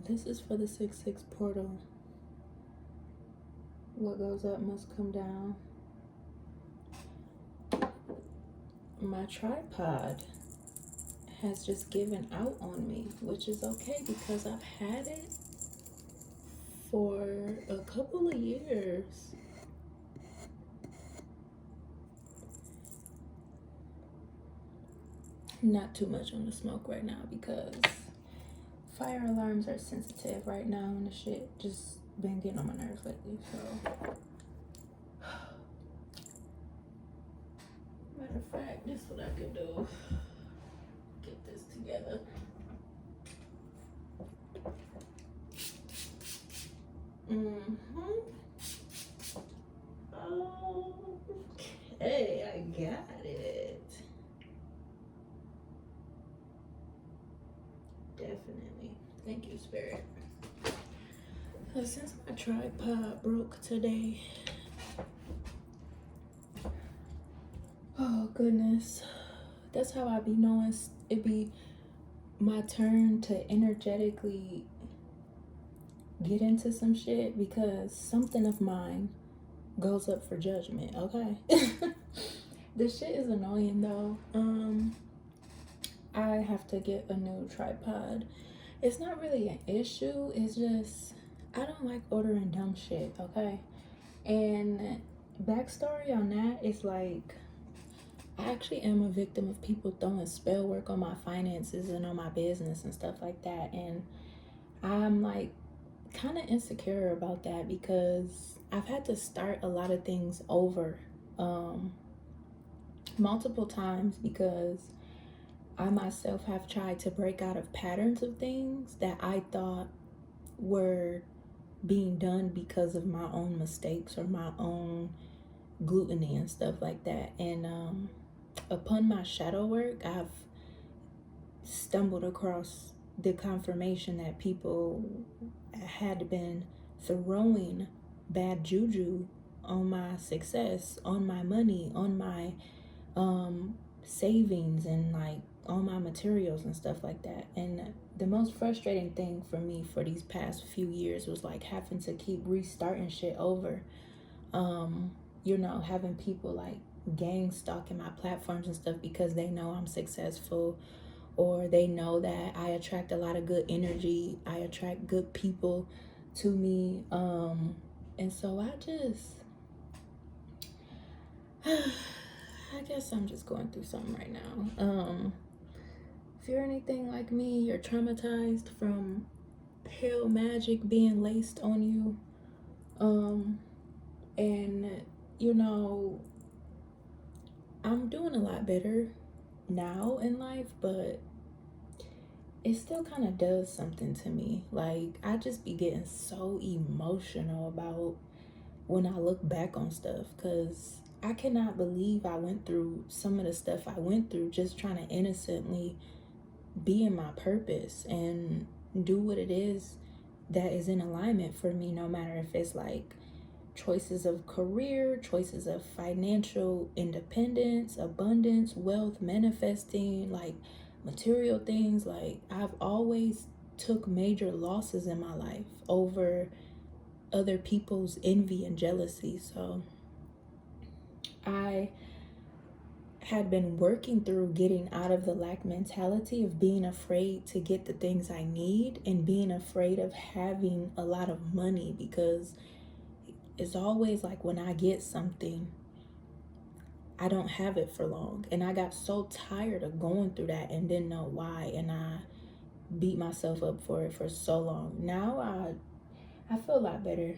This is for the 6-6 portal. What goes up must come down. My tripod has just given out on me, which is okay because I've had it for a couple of years. Not too much on the smoke right now because fire alarms are sensitive right now and the shit just been getting on my nerves lately, so. Matter of fact, this is what I could do. Get this together. Okay, I got it. Definitely. Thank you, Spirit. Since my tripod broke today, oh goodness, that's how I be knowing it be my turn to energetically get into some shit, because something of mine goes up for judgment, okay? This shit is annoying though. I have to get a new tripod. It's not really an issue, it's just I don't like ordering dumb shit, okay? And backstory on that is like, I actually am a victim of people throwing spell work on my finances and on my business and stuff like that, and I'm like kind of insecure about that because I've had to start a lot of things over multiple times because I myself have tried to break out of patterns of things that I thought were being done because of my own mistakes or my own gluttony and stuff like that. And upon my shadow work, I've stumbled across the confirmation that people had been throwing bad juju on my success, on my money, on my savings, and like on my materials and stuff like that. And the most frustrating thing for me for these past few years was like having to keep restarting shit over. You know, having people like gang stalking my platforms and stuff because they know I'm successful, or they know that I attract a lot of good energy, I attract good people to me. And so I guess I'm just going through something right now. If you're anything like me, you're traumatized from pale magic being laced on you. And you know, I'm doing a lot better now in life, but it still kind of does something to me. Like, I just be getting so emotional about when I look back on stuff, because I cannot believe I went through some of the stuff I went through just trying to innocently be in my purpose and do what it is that is in alignment for me, no matter if it's like choices of career, choices of financial independence, abundance, wealth, manifesting, like material things. Like, I've always took major losses in my life over other people's envy and jealousy. So I had been working through getting out of the lack mentality of being afraid to get the things I need and being afraid of having a lot of money, because it's always like when I get something, I don't have it for long. And I got so tired of going through that and didn't know why, and I beat myself up for it for so long. Now I feel a lot better.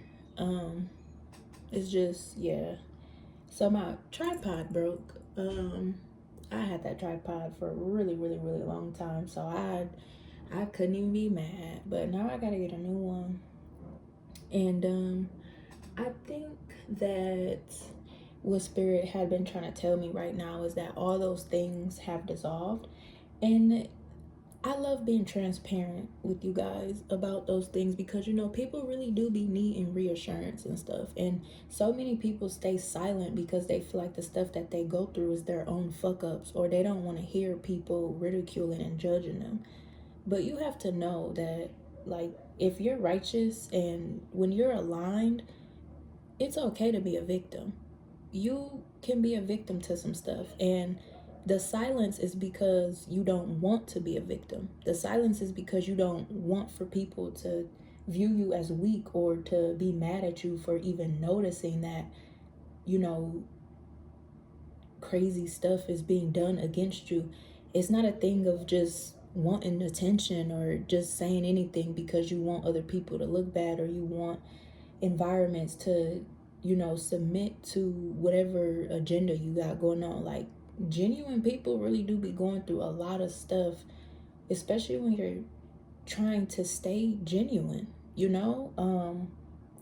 It's just, yeah. So my tripod broke. I had that tripod for a really, really, really long time, so I couldn't even be mad. But now I gotta get a new one. And I think that what Spirit had been trying to tell me right now is that all those things have dissolved. And I love being transparent with you guys about those things, because, you know, people really do be needing reassurance and stuff. And so many people stay silent because they feel like the stuff that they go through is their own fuck ups, or they don't want to hear people ridiculing and judging them. But you have to know that Like, if you're righteous and when you're aligned, it's okay to be a victim. You can be a victim to some stuff, and the silence is because you don't want to be a victim. The silence is because you don't want for people to view you as weak or to be mad at you for even noticing that, you know, crazy stuff is being done against you. It's not a thing of just wanting attention or just saying anything because you want other people to look bad, or you want environments to, you know, submit to whatever agenda you got going on. Like, genuine people really do be going through a lot of stuff, especially when you're trying to stay genuine, you know.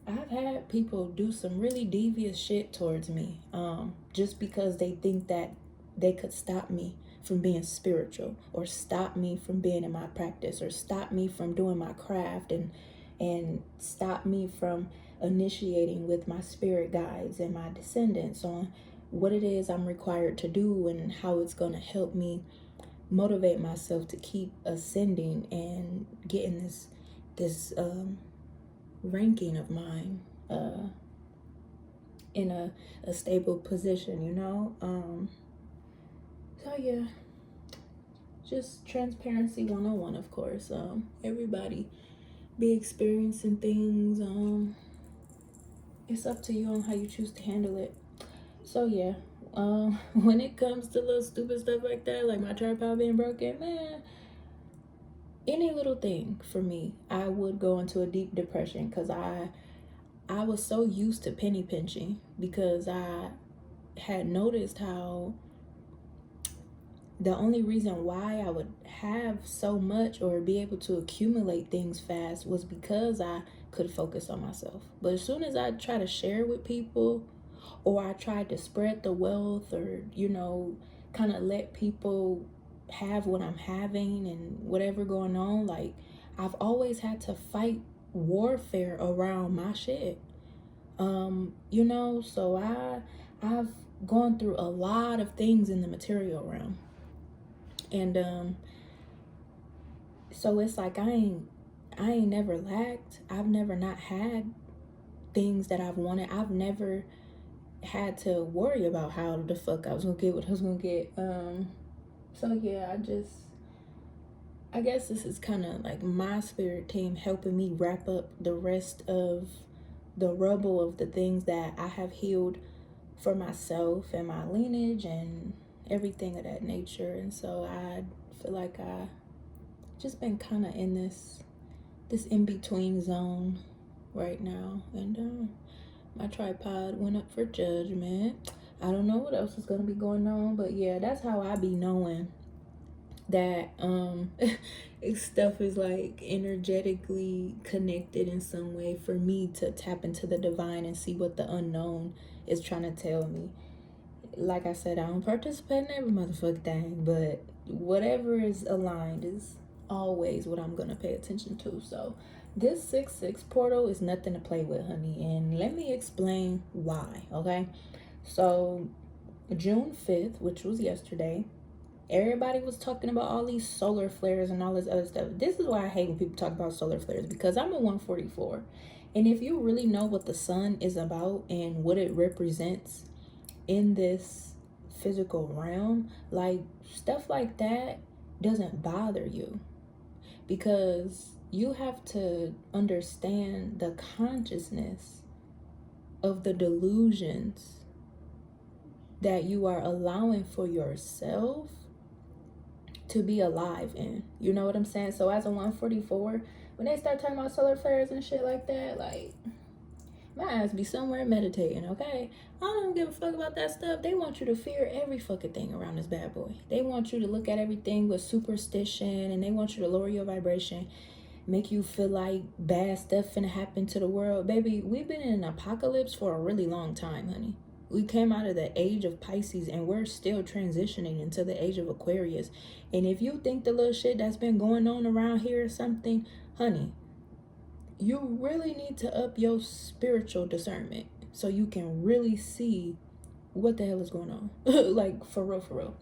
I've had people do some really devious shit towards me, just because they think that they could stop me from being spiritual, or stop me from being in my practice, or stop me from doing my craft, and stop me from initiating with my spirit guides and my descendants on what it is I'm required to do and how it's going to help me motivate myself to keep ascending and getting this ranking of mine in a stable position, you know. So yeah, just transparency 101, of course. Everybody be experiencing things. It's up to you on how you choose to handle it. So yeah, when it comes to little stupid stuff like that, like my tripod being broken, man, any little thing for me, I would go into a deep depression, because I was so used to penny pinching, because I had noticed how the only reason why I would have so much or be able to accumulate things fast was because I could focus on myself. But as soon as I try to share with people, or I tried to spread the wealth, or, you know, kind of let people have what I'm having and whatever going on, like, I've always had to fight warfare around my shit. You know, so I've gone through a lot of things in the material realm. And so it's like I ain't never lacked. I've never not had things that I've wanted. I've never had to worry about how the fuck I was gonna get what I was gonna get. So yeah, I guess this is kind of like my spirit team helping me wrap up the rest of the rubble of the things that I have healed for myself and my lineage and everything of that nature. And so I feel like I just been kind of in this in-between zone right now. And my tripod went up for judgment. I don't know what else is going to be going on, but yeah, that's how I be knowing that stuff is like energetically connected in some way, for me to tap into the divine and see what the unknown is trying to tell me. Like I said, I don't participate in every motherfucking thing, but whatever is aligned is always what I'm gonna pay attention to. So this 6/6 portal is nothing to play with, honey, and let me explain why. Okay, so June 5th, which was yesterday, everybody was talking about all these solar flares and all this other stuff. This is why I hate when people talk about solar flares, because I'm a 144, and if you really know what the sun is about and what it represents in this physical realm, like, stuff like that doesn't bother you, because you have to understand the consciousness of the delusions that you are allowing for yourself to be alive in. You know what I'm saying? So as a 144, when they start talking about solar flares and shit like that, like, my ass be somewhere meditating, okay? I don't give a fuck about that stuff. They want you to fear every fucking thing around this bad boy. They want you to look at everything with superstition, and they want you to lower your vibration, make you feel like bad stuff finna happen to the world. Baby, we've been in an apocalypse for a really long time, honey. We came out of the age of Pisces, and we're still transitioning into the age of Aquarius. And if you think the little shit that's been going on around here is something, honey, you really need to up your spiritual discernment so you can really see what the hell is going on. Like, for real, for real.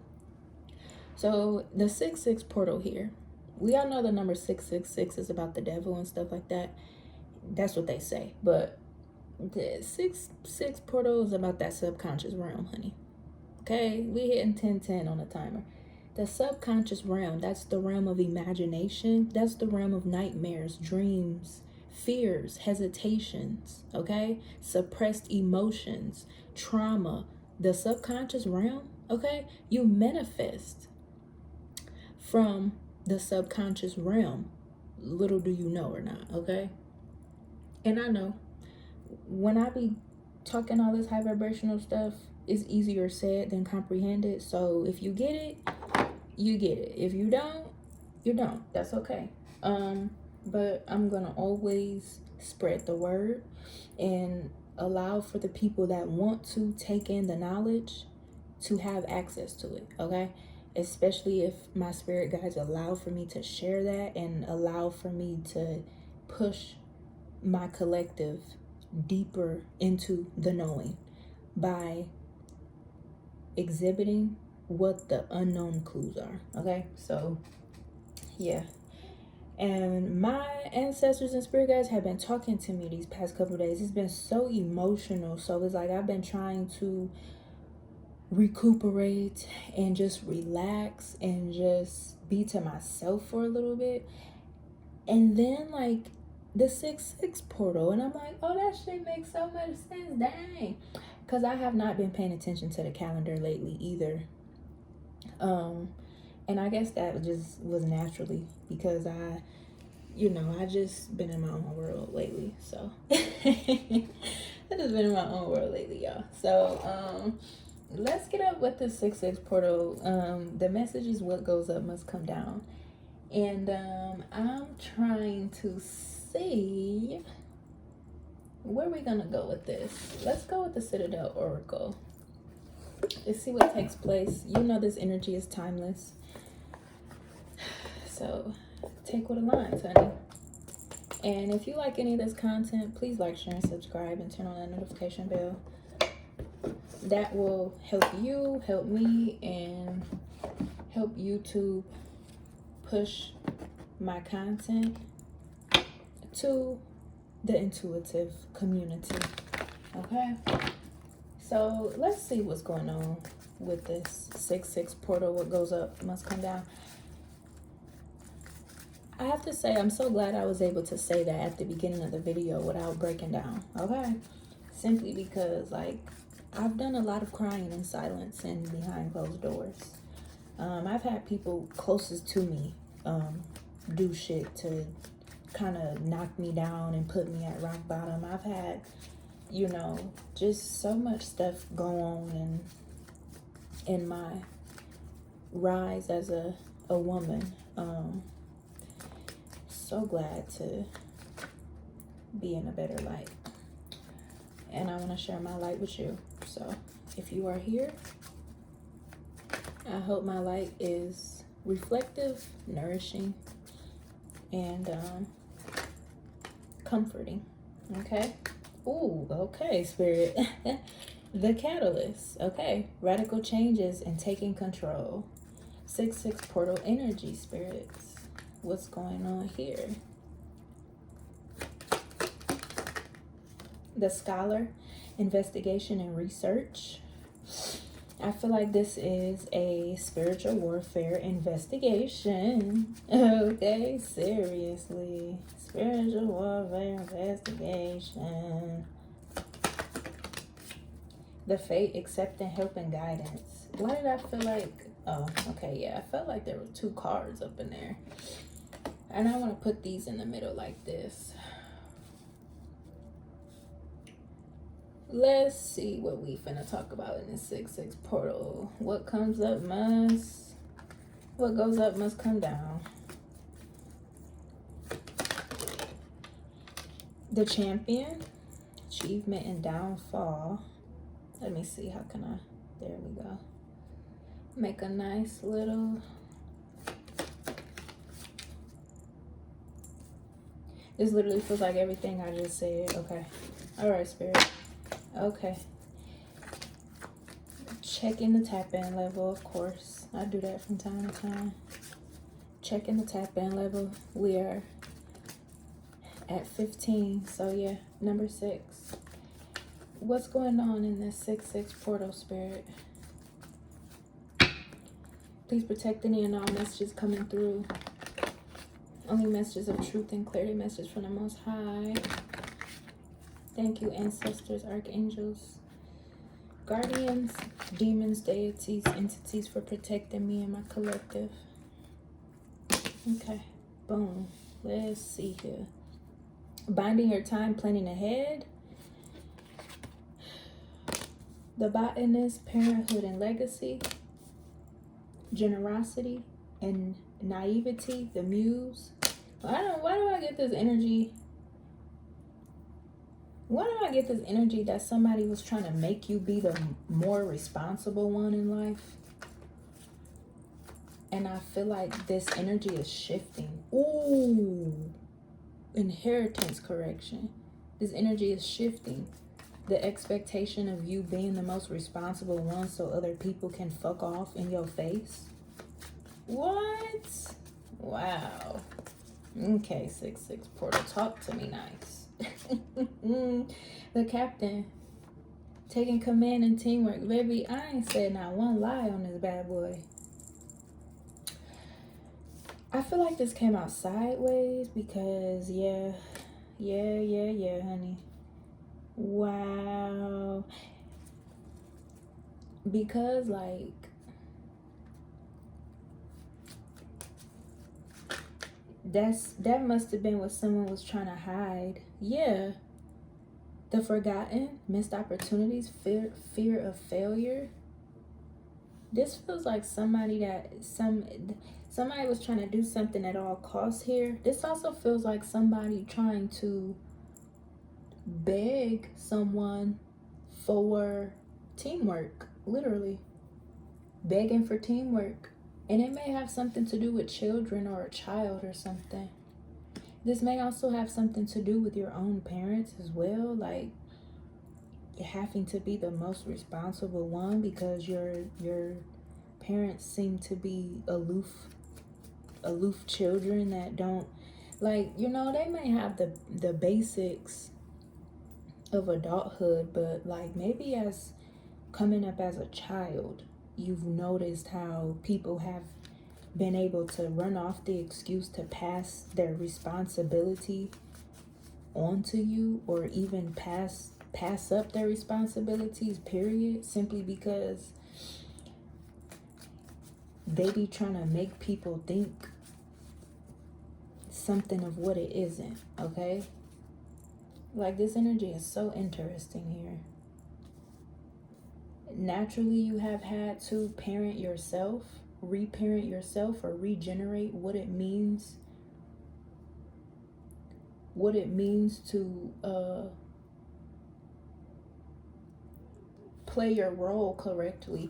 So the 6/6 portal here, we all know the number 666 is about the devil and stuff like that. That's what they say. But the 6 portal is about that subconscious realm, honey. Okay, we hitting 1010 on the timer. The subconscious realm, that's the realm of imagination. That's the realm of nightmares, dreams, fears, hesitations, okay? Suppressed emotions, trauma. The subconscious realm, okay? You manifest from the subconscious realm. Little do you know or not, okay? And I know when I be talking all this high vibrational stuff, it's easier said than comprehended. So if you get it, you get it. If you don't, you don't. That's okay. But I'm gonna always spread the word and allow for the people that want to take in the knowledge to have access to it, okay? Especially if my spirit guides allow for me to share that and allow for me to push my collective deeper into the knowing by exhibiting what the unknown clues are, okay? So yeah, and my ancestors and spirit guides have been talking to me these past couple of days. It's been so emotional, so it's like I've been trying to recuperate and just relax and just be to myself for a little bit. And then like the 6-6 portal, and I'm like, oh, that shit makes so much sense, dang, because I have not been paying attention to the calendar lately either. And I guess that just was naturally because I just been in my own world lately. So I just been in my own world lately, y'all. So let's get up with the 6-6 portal. The message is what goes up must come down. And I'm trying to see where we're gonna go with this. Let's go with the Citadel Oracle. Let's see what takes place. You know this energy is timeless. So take what aligns, honey. And if you like any of this content, please like, share, and subscribe, and turn on that notification bell. That will help you, help me, and help YouTube push my content to the intuitive community. Okay? So let's see what's going on with this 6-6 portal. What goes up must come down. I have to say, I'm so glad I was able to say that at the beginning of the video without breaking down, okay? Simply because, like, I've done a lot of crying in silence and behind closed doors. I've had people closest to me do shit to kind of knock me down and put me at rock bottom. I've had, just so much stuff go on in my rise as a woman. So glad to be in a better light, and I want to share my light with you. So if you are here, I hope my light is reflective, nourishing, and comforting. Okay. Ooh, okay, spirit. The catalyst. Okay, radical changes and taking control. 6-6 portal energy, spirits. What's going on here? The scholar, investigation and research. I feel like this is a spiritual warfare investigation. Okay, seriously. Spiritual warfare investigation. The fate, accepting, help, and guidance. Why did I feel like... Oh, okay, yeah. I felt like there were 2 cards up in there. And I want to put these in the middle like this. Let's see what we finna talk about in this 6-6 portal. What comes up must... What goes up must come down. The champion. Achievement and downfall. Let me see. How can I... There we go. Make a nice little... This literally feels like everything I just said. Okay. All right, spirit. Okay. Checking the tap-in level, of course. I do that from time to time. checking the tap-in level. We are at 15. So yeah, number 6. What's going on in this 6-6 portal, Spirit? Please protect any and all messages coming through. Only messages of truth and clarity, messages from the Most High. Thank you, ancestors, archangels, guardians, demons, deities, entities, for protecting me and my collective. Okay, boom. Let's see here. Binding your time, planning ahead. The botanist, parenthood and legacy. Generosity and naivety, the muse. Why do I get this energy? Why do I get this energy that somebody was trying to make you be the more responsible one in life? And I feel like this energy is shifting. Ooh, inheritance correction. This energy is shifting. The expectation of you being the most responsible one so other people can fuck off in your face. What? Wow. Okay, 6-6 portal, talk to me nice. The captain, taking command and teamwork. Baby, I ain't said not one lie on this bad boy. I feel like this came out sideways because, yeah, honey. Wow. Because, like, that must have been what someone was trying to hide. Yeah. The forgotten, missed opportunities, fear of failure. This feels like somebody was trying to do something at all costs here. This also feels like somebody trying to beg someone for teamwork, literally. Begging for teamwork. And it may have something to do with children or a child or something. This may also have something to do with your own parents as well. Like, having to be the most responsible one because your parents seem to be aloof children that don't, like, you know, they may have the basics of adulthood, but like maybe as coming up as a child, you've noticed how people have been able to run off the excuse to pass their responsibility onto you, or even pass up their responsibilities, period, simply because they be trying to make people think something of what it isn't, okay? Like, this energy is so interesting here. Naturally, you have had to parent yourself, reparent yourself, or regenerate what it means to play your role correctly.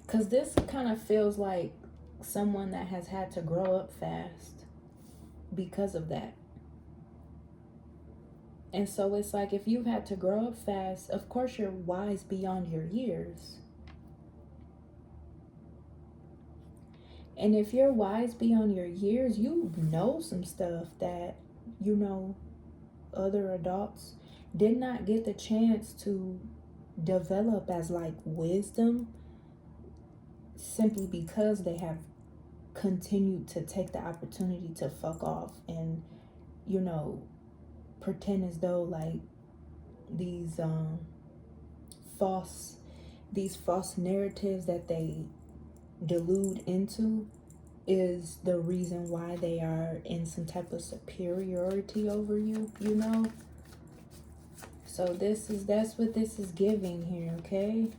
Because this kind of feels like someone that has had to grow up fast because of that. And so it's like, if you've had to grow up fast, of course you're wise beyond your years. And if you're wise beyond your years, you know some stuff that, you know, other adults did not get the chance to develop as like wisdom, simply because they have continued to take the opportunity to fuck off and, you know, pretend as though like these false narratives that they delude into is the reason why they are in some type of superiority over you, you know? So that's what this is giving here, okay?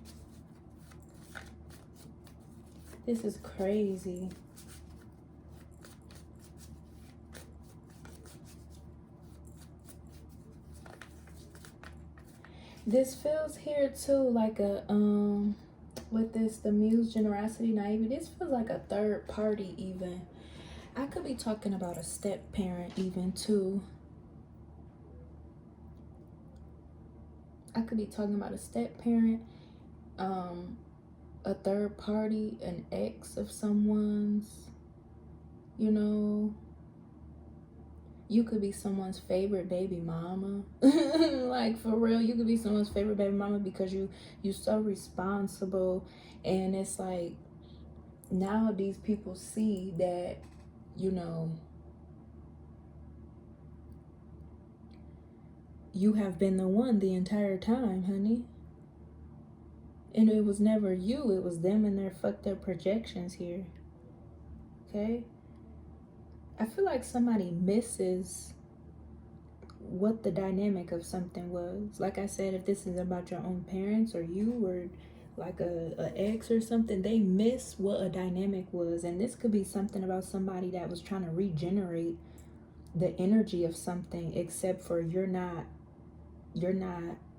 This is crazy. This feels here too like a with this, the muse, generosity, naivety, this feels like a third party even. I could be talking about a step parent even too. I could be talking about a step parent, a third party, an ex of someone's, You know, you could be someone's favorite baby mama. Like, for real, you could be someone's favorite baby mama because you're so responsible. And it's like, now these people see that, you know, you have been the one the entire time, honey. And it was never you, it was them and their fucked up projections here. Okay? I feel like somebody misses what the dynamic of something was. Like I said, if this is about your own parents or you or like a ex or something, they miss what a dynamic was. And this could be something about somebody that was trying to regenerate the energy of something, except for you're not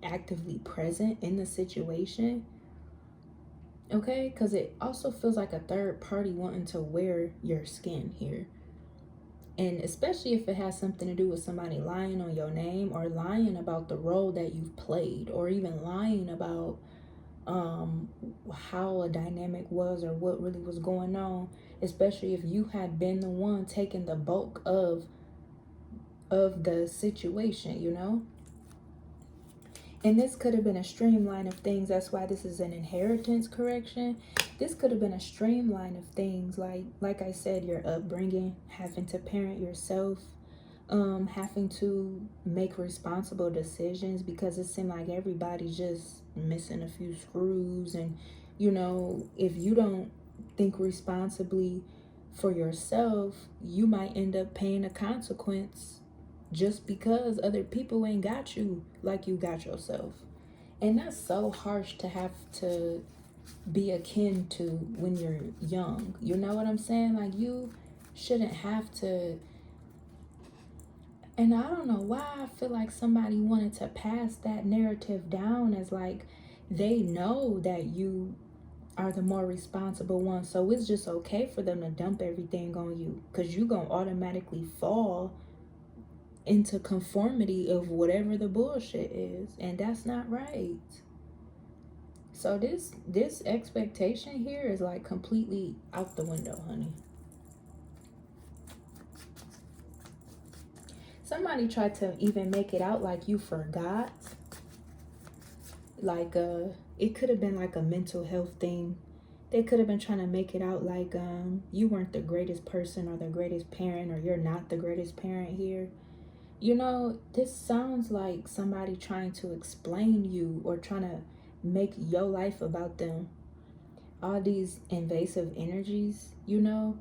actively present in the situation. Okay? Because it also feels like a third party wanting to wear your skin here. And especially if it has something to do with somebody lying on your name or lying about the role that you've played, or even lying about how a dynamic was or what really was going on, especially if you had been the one taking the bulk of the situation, you know? And this could have been a streamline of things. That's why this is an inheritance correction. This could have been a streamline of things, like I said, your upbringing, having to parent yourself, having to make responsible decisions, because it seemed like everybody's just missing a few screws. And, you know, if you don't think responsibly for yourself, you might end up paying a consequence just because other people ain't got you like you got yourself. And that's so harsh to have to be akin to when you're young. You know what I'm saying? Like, you shouldn't have to. And I don't know why I feel like somebody wanted to pass that narrative down as like they know that you are the more responsible one, so it's just okay for them to dump everything on you, because you gonna automatically fall into conformity of whatever the bullshit is, and that's not right. So this expectation here is like completely out the window, honey. Somebody tried to even make it out like you forgot. Like it could have been like a mental health thing. They could have been trying to make it out like you weren't the greatest person or the greatest parent, or you're not the greatest parent here. You know, this sounds like somebody trying to explain you or trying to make your life about them. All these invasive energies, you know,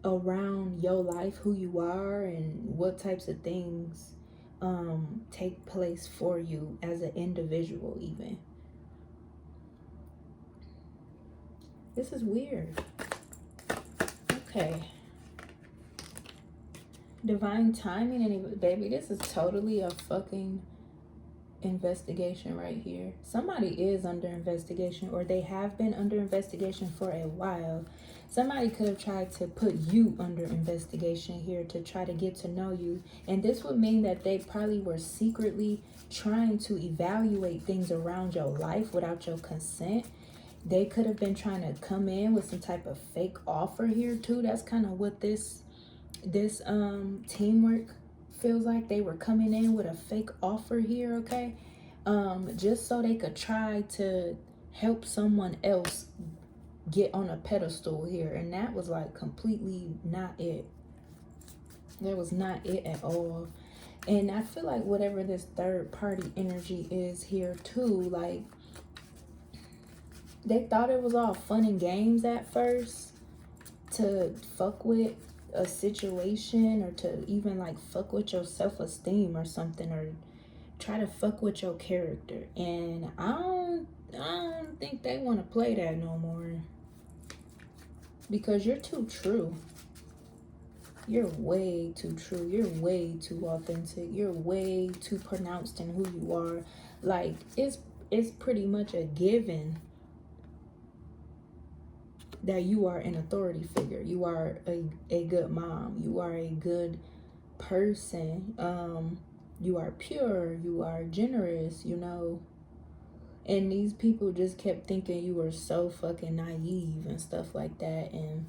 around your life, who you are and what types of things take place for you as an individual even. This is weird. Okay. Divine timing, and baby, this is totally a fucking investigation right here. Somebody is under investigation, or they have been under investigation for a while. Somebody could have tried to put you under investigation here to try to get to know you. And this would mean that they probably were secretly trying to evaluate things around your life without your consent. They could have been trying to come in with some type of fake offer here too. That's kind of what this teamwork feels like. They were coming in with a fake offer here, okay? Just so they could try to help someone else get on a pedestal here. And that was like completely not it. That was not it at all. And I feel like whatever this third party energy is here too, like they thought it was all fun and games at first to fuck with a situation, or to even like fuck with your self-esteem or something, or try to fuck with your character. And I don't think they want to play that no more, because you're too true. You're way too true. You're way too authentic. You're way too pronounced in who you are. Like, it's pretty much a given that you are an authority figure. You are a good mom. You are a good person. You are pure. You are generous, you know. And these people just kept thinking you were so fucking naive and stuff like that. And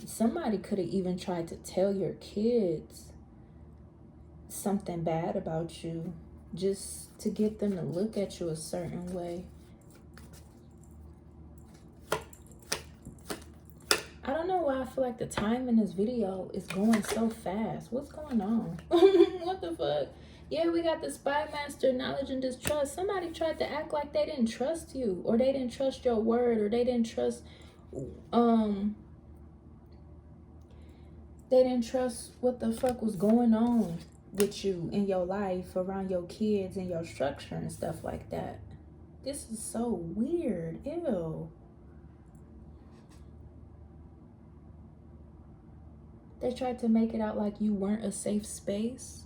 somebody could have even tried to tell your kids something bad about you just to get them to look at you a certain way. I don't know why I feel like the time in this video is going so fast. What's going on? What the fuck? Yeah, we got the spy master, knowledge and distrust. Somebody tried to act like they didn't trust you, or they didn't trust your word, or they didn't trust what the fuck was going on with you in your life, around your kids and your structure and stuff like that. This is so weird. Ew. They tried to make it out like you weren't a safe space.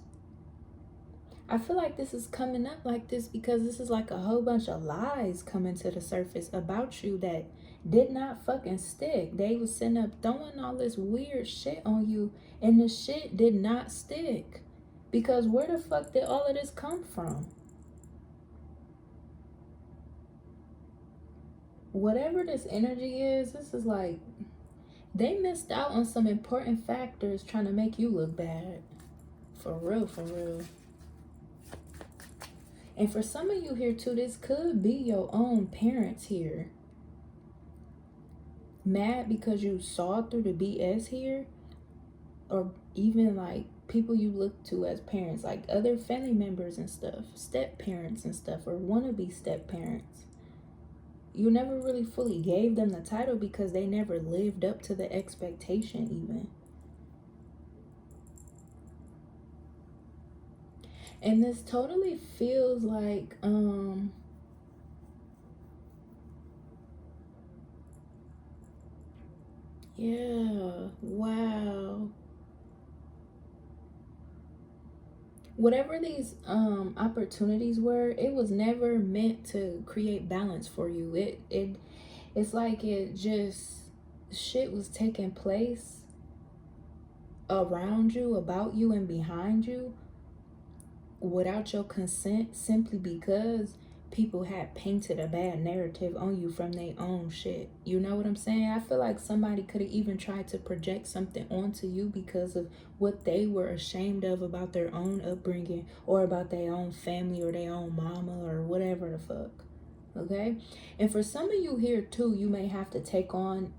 I feel like this is coming up like this because this is like a whole bunch of lies coming to the surface about you that did not fucking stick. They was sitting up throwing all this weird shit on you, and the shit did not stick. Because where the fuck did all of this come from? Whatever this energy is, this is like, they missed out on some important factors trying to make you look bad. For real, for real. And for some of you here too, this could be your own parents here. Mad because you saw through the BS here. Or even like people you look to as parents, like other family members and stuff, step parents and stuff, or wannabe step parents. You never really fully gave them the title because they never lived up to the expectation even. And this totally feels like, yeah, wow. Whatever these opportunities were, it was never meant to create balance for you. It's like it just, shit was taking place around you, about you, and behind you without your consent, simply because people had painted a bad narrative on you from their own shit. You know what I'm saying? I feel like somebody could have even tried to project something onto you because of what they were ashamed of about their own upbringing, or about their own family, or their own mama, or whatever the fuck. Okay? And for some of you here too, you may have to take on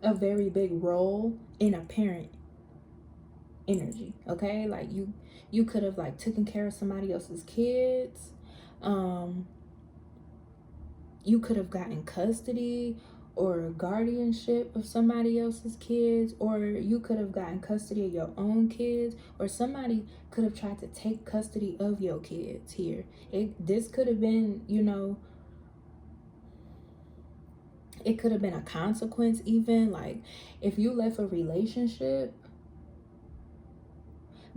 a very big role in a parent energy. Okay? Like you could have like taken care of somebody else's kids. You could have gotten custody or guardianship of somebody else's kids, or you could have gotten custody of your own kids, or somebody could have tried to take custody of your kids here. This could have been, you know, it could have been a consequence even. Like if you left a relationship,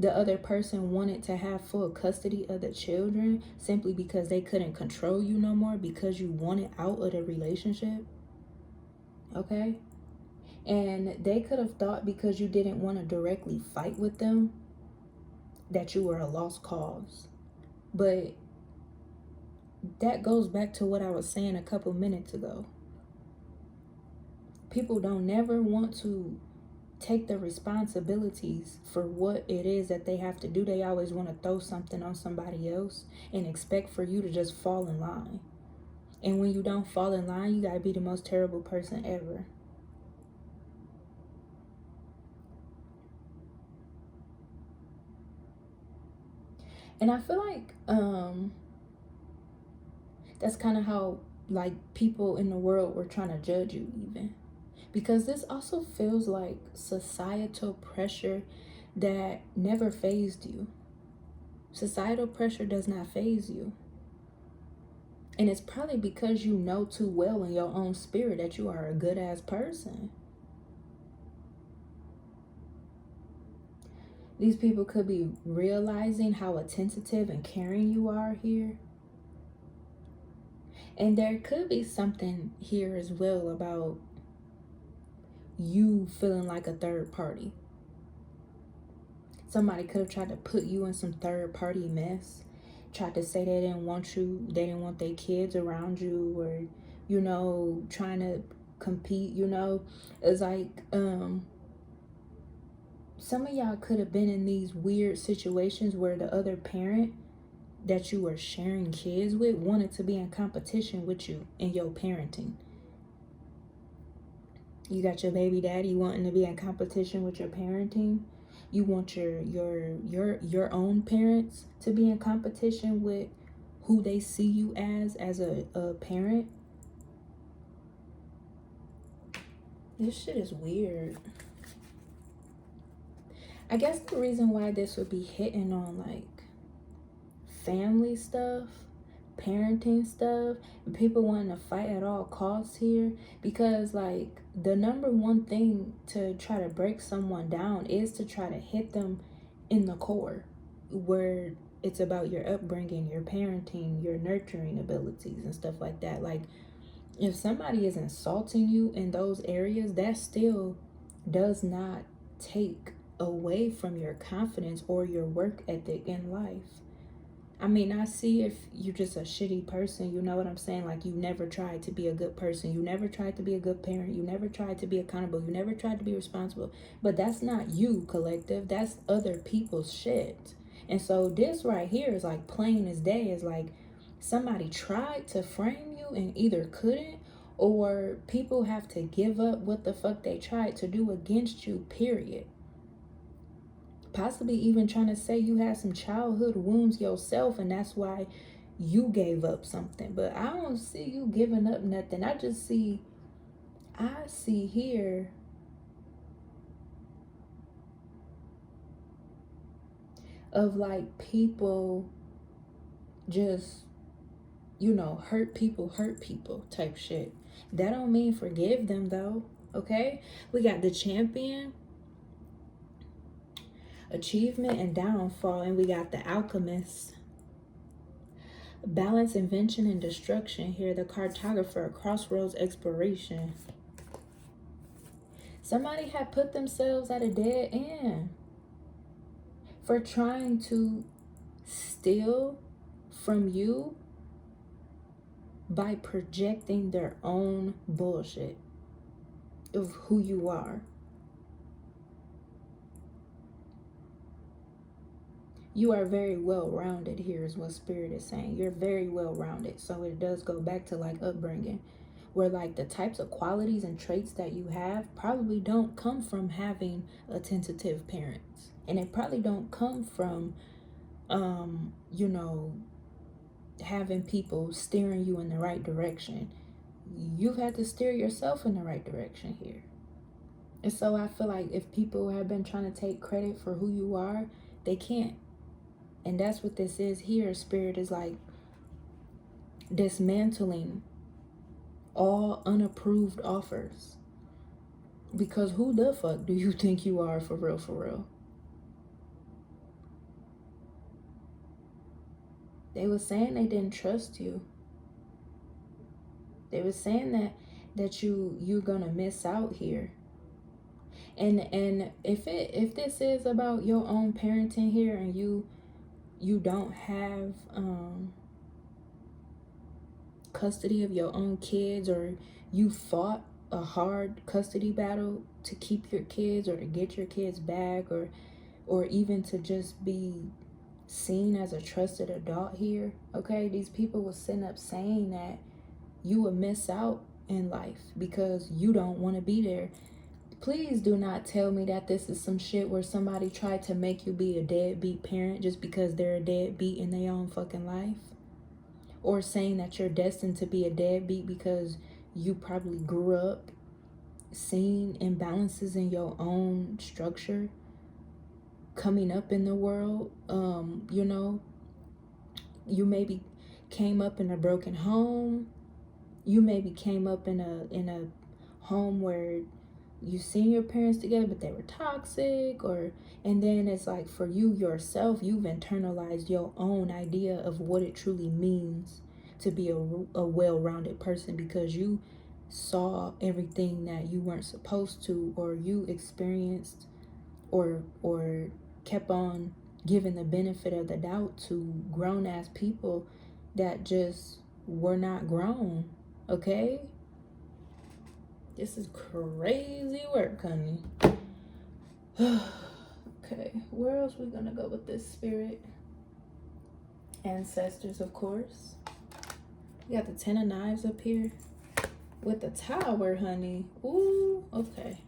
the other person wanted to have full custody of the children simply because they couldn't control you no more, because you wanted out of the relationship. Okay? And they could have thought because you didn't want to directly fight with them that you were a lost cause. But that goes back to what I was saying a couple minutes ago. People don't never want to take the responsibilities for what it is that they have to do. They always want to throw something on somebody else and expect for you to just fall in line. And when you don't fall in line, you gotta be the most terrible person ever. And I feel like that's kind of how like people in the world were trying to judge you even. Because this also feels like societal pressure that never fazed you. Societal pressure does not faze you. And it's probably because you know too well in your own spirit that you are a good ass person. These people could be realizing how attentive and caring you are here. And there could be something here as well about you feeling like a third party. Somebody could have tried to put you in some third party mess, tried to say they didn't want you, they didn't want their kids around you, or, you know, trying to compete, you know. It's like some of y'all could have been in these weird situations where the other parent that you were sharing kids with wanted to be in competition with you in your parenting. You got your baby daddy wanting to be in competition with your parenting. You want your own parents to be in competition with who they see you as a parent. This shit is weird. I guess the reason why this would be hitting on like family stuff, parenting stuff, and people wanting to fight at all costs here, because like the number one thing to try to break someone down is to try to hit them in the core, where it's about your upbringing, your parenting, your nurturing abilities and stuff like that. Like if somebody is insulting you in those areas, that still does not take away from your confidence or your work ethic in life. I mean, I see if you're just a shitty person, you know what I'm saying? Like you never tried to be a good person. You never tried to be a good parent. You never tried to be accountable. You never tried to be responsible. But that's not you, collective. That's other people's shit. And so this right here is like plain as day. Is like somebody tried to frame you and either couldn't, or people have to give up what the fuck they tried to do against you, period. Possibly even trying to say you had some childhood wounds yourself and that's why you gave up something. But I don't see you giving up nothing. I see here of like people just, you know, hurt people type shit. That don't mean forgive them though, okay? We got the Champion, Achievement and Downfall, and we got the Alchemist, Balance, Invention, and Destruction here, the Cartographer, Crossroads, Exploration. Somebody had put themselves at a dead end for trying to steal from you by projecting their own bullshit of who you are. You are very well-rounded here is what Spirit is saying. You're very well-rounded. So it does go back to like upbringing, where like the types of qualities and traits that you have probably don't come from having attentive parents. And it probably don't come from, you know, having people steering you in the right direction. You've had to steer yourself in the right direction here. And so I feel like if people have been trying to take credit for who you are, they can't. And that's what this is here. Spirit is like dismantling all unapproved offers. Because who the fuck do you think you are for real, for real? They were saying they didn't trust you. They were saying that you're gonna miss out here. And if this is about your own parenting here, and you don't have custody of your own kids, or you fought a hard custody battle to keep your kids or to get your kids back, or even to just be seen as a trusted adult here, okay? These people were sitting up saying that you would miss out in life because you don't want to be there. Please do not tell me that this is some shit where somebody tried to make you be a deadbeat parent just because they're a deadbeat in their own fucking life. Or saying that you're destined to be a deadbeat because you probably grew up seeing imbalances in your own structure coming up in the world. You know, you maybe came up in a broken home. You maybe came up in a home where you seen your parents together but they were toxic, and then it's like for you yourself, you've internalized your own idea of what it truly means to be a well-rounded person because you saw everything that you weren't supposed to, or you experienced or kept on giving the benefit of the doubt to grown-ass people that just were not grown, okay? This is crazy work, honey. Okay, where else we gonna go with this, spirit? Ancestors, of course. We got the Ten of Knives up here with the Tower, honey. Ooh, okay.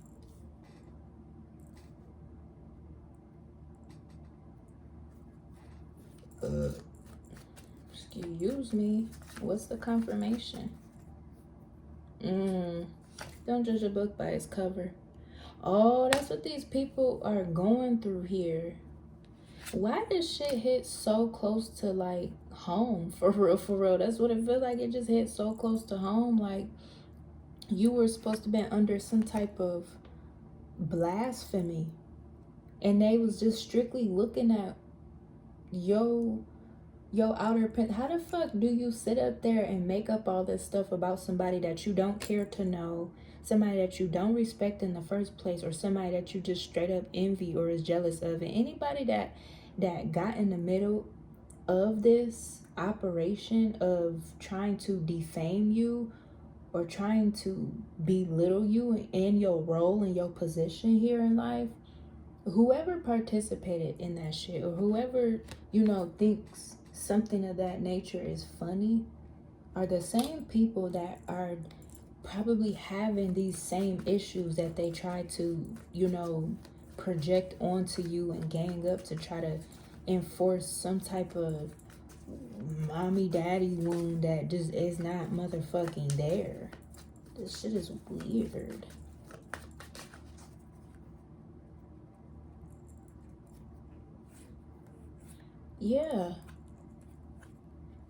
Excuse me. What's the confirmation? Don't judge a book by its cover. Oh, that's what these people are going through here. Why does shit hit so close to like home? For real, for real. That's what it feels like. It just hit so close to home. Like you were supposed to be under some type of blasphemy, and they was just strictly looking at yo outer print. How the fuck do you sit up there and make up all this stuff about somebody that you don't care to know, somebody that you don't respect in the first place, or somebody that you just straight up envy or is jealous of? And anybody that got in the middle of this operation of trying to defame you or trying to belittle you in your role and your position here in life, whoever participated in that shit, or whoever, you know, thinks something of that nature is funny, are the same people that are probably having these same issues that they try to, you know, project onto you and gang up to try to enforce some type of mommy daddy wound that just is not motherfucking there. This shit is weird.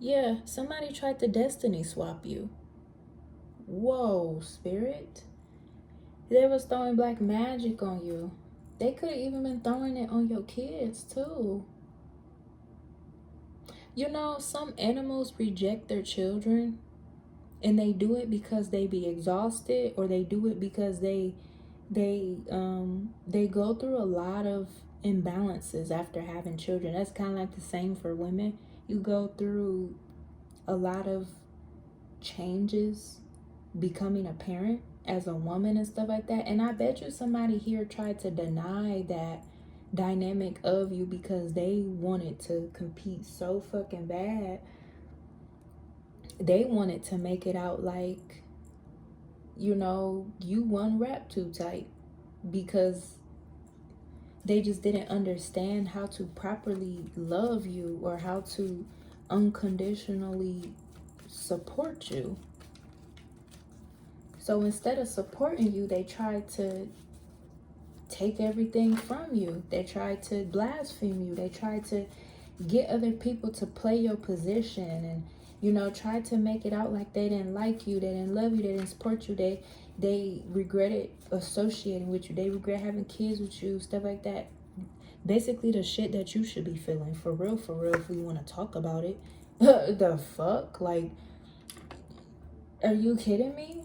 Yeah, somebody tried to destiny swap you. Whoa, spirit. They was throwing black magic on you. They could have even been throwing it on your kids too. You know, some animals reject their children, and they do it because they be exhausted, or they do it because they go through a lot of imbalances after having children. That's kind of like the same for women. You go through a lot of changes becoming a parent as a woman and stuff like that. And I bet you somebody here tried to deny that dynamic of you because they wanted to compete so fucking bad. They wanted to make it out like, you know, you one rap too tight, because they just didn't understand how to properly love you or how to unconditionally support you. So instead of supporting you, they tried to take everything from you. They tried to blaspheme you. They tried to get other people to play your position and, you know, try to make it out like they didn't like you, they didn't love you, they didn't support you, they regretted associating with you, they regret having kids with you, stuff like that. Basically the shit that you should be feeling, for real, if we want to talk about it. The fuck? Like, are you kidding me?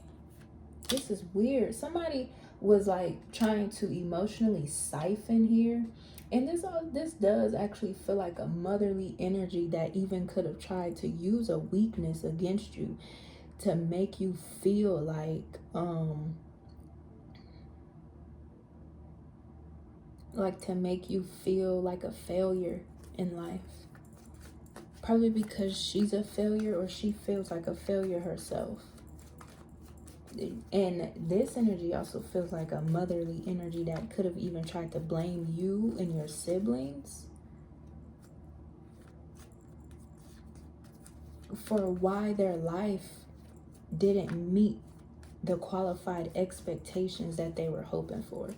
This is weird. Somebody was like trying to emotionally siphon here. And this does actually feel like a motherly energy that even could have tried to use a weakness against you to make you feel like to make you feel like a failure in life. Probably because she's a failure, or she feels like a failure herself. And this energy also feels like a motherly energy that could have even tried to blame you and your siblings for why their life didn't meet the qualified expectations that they were hoping for.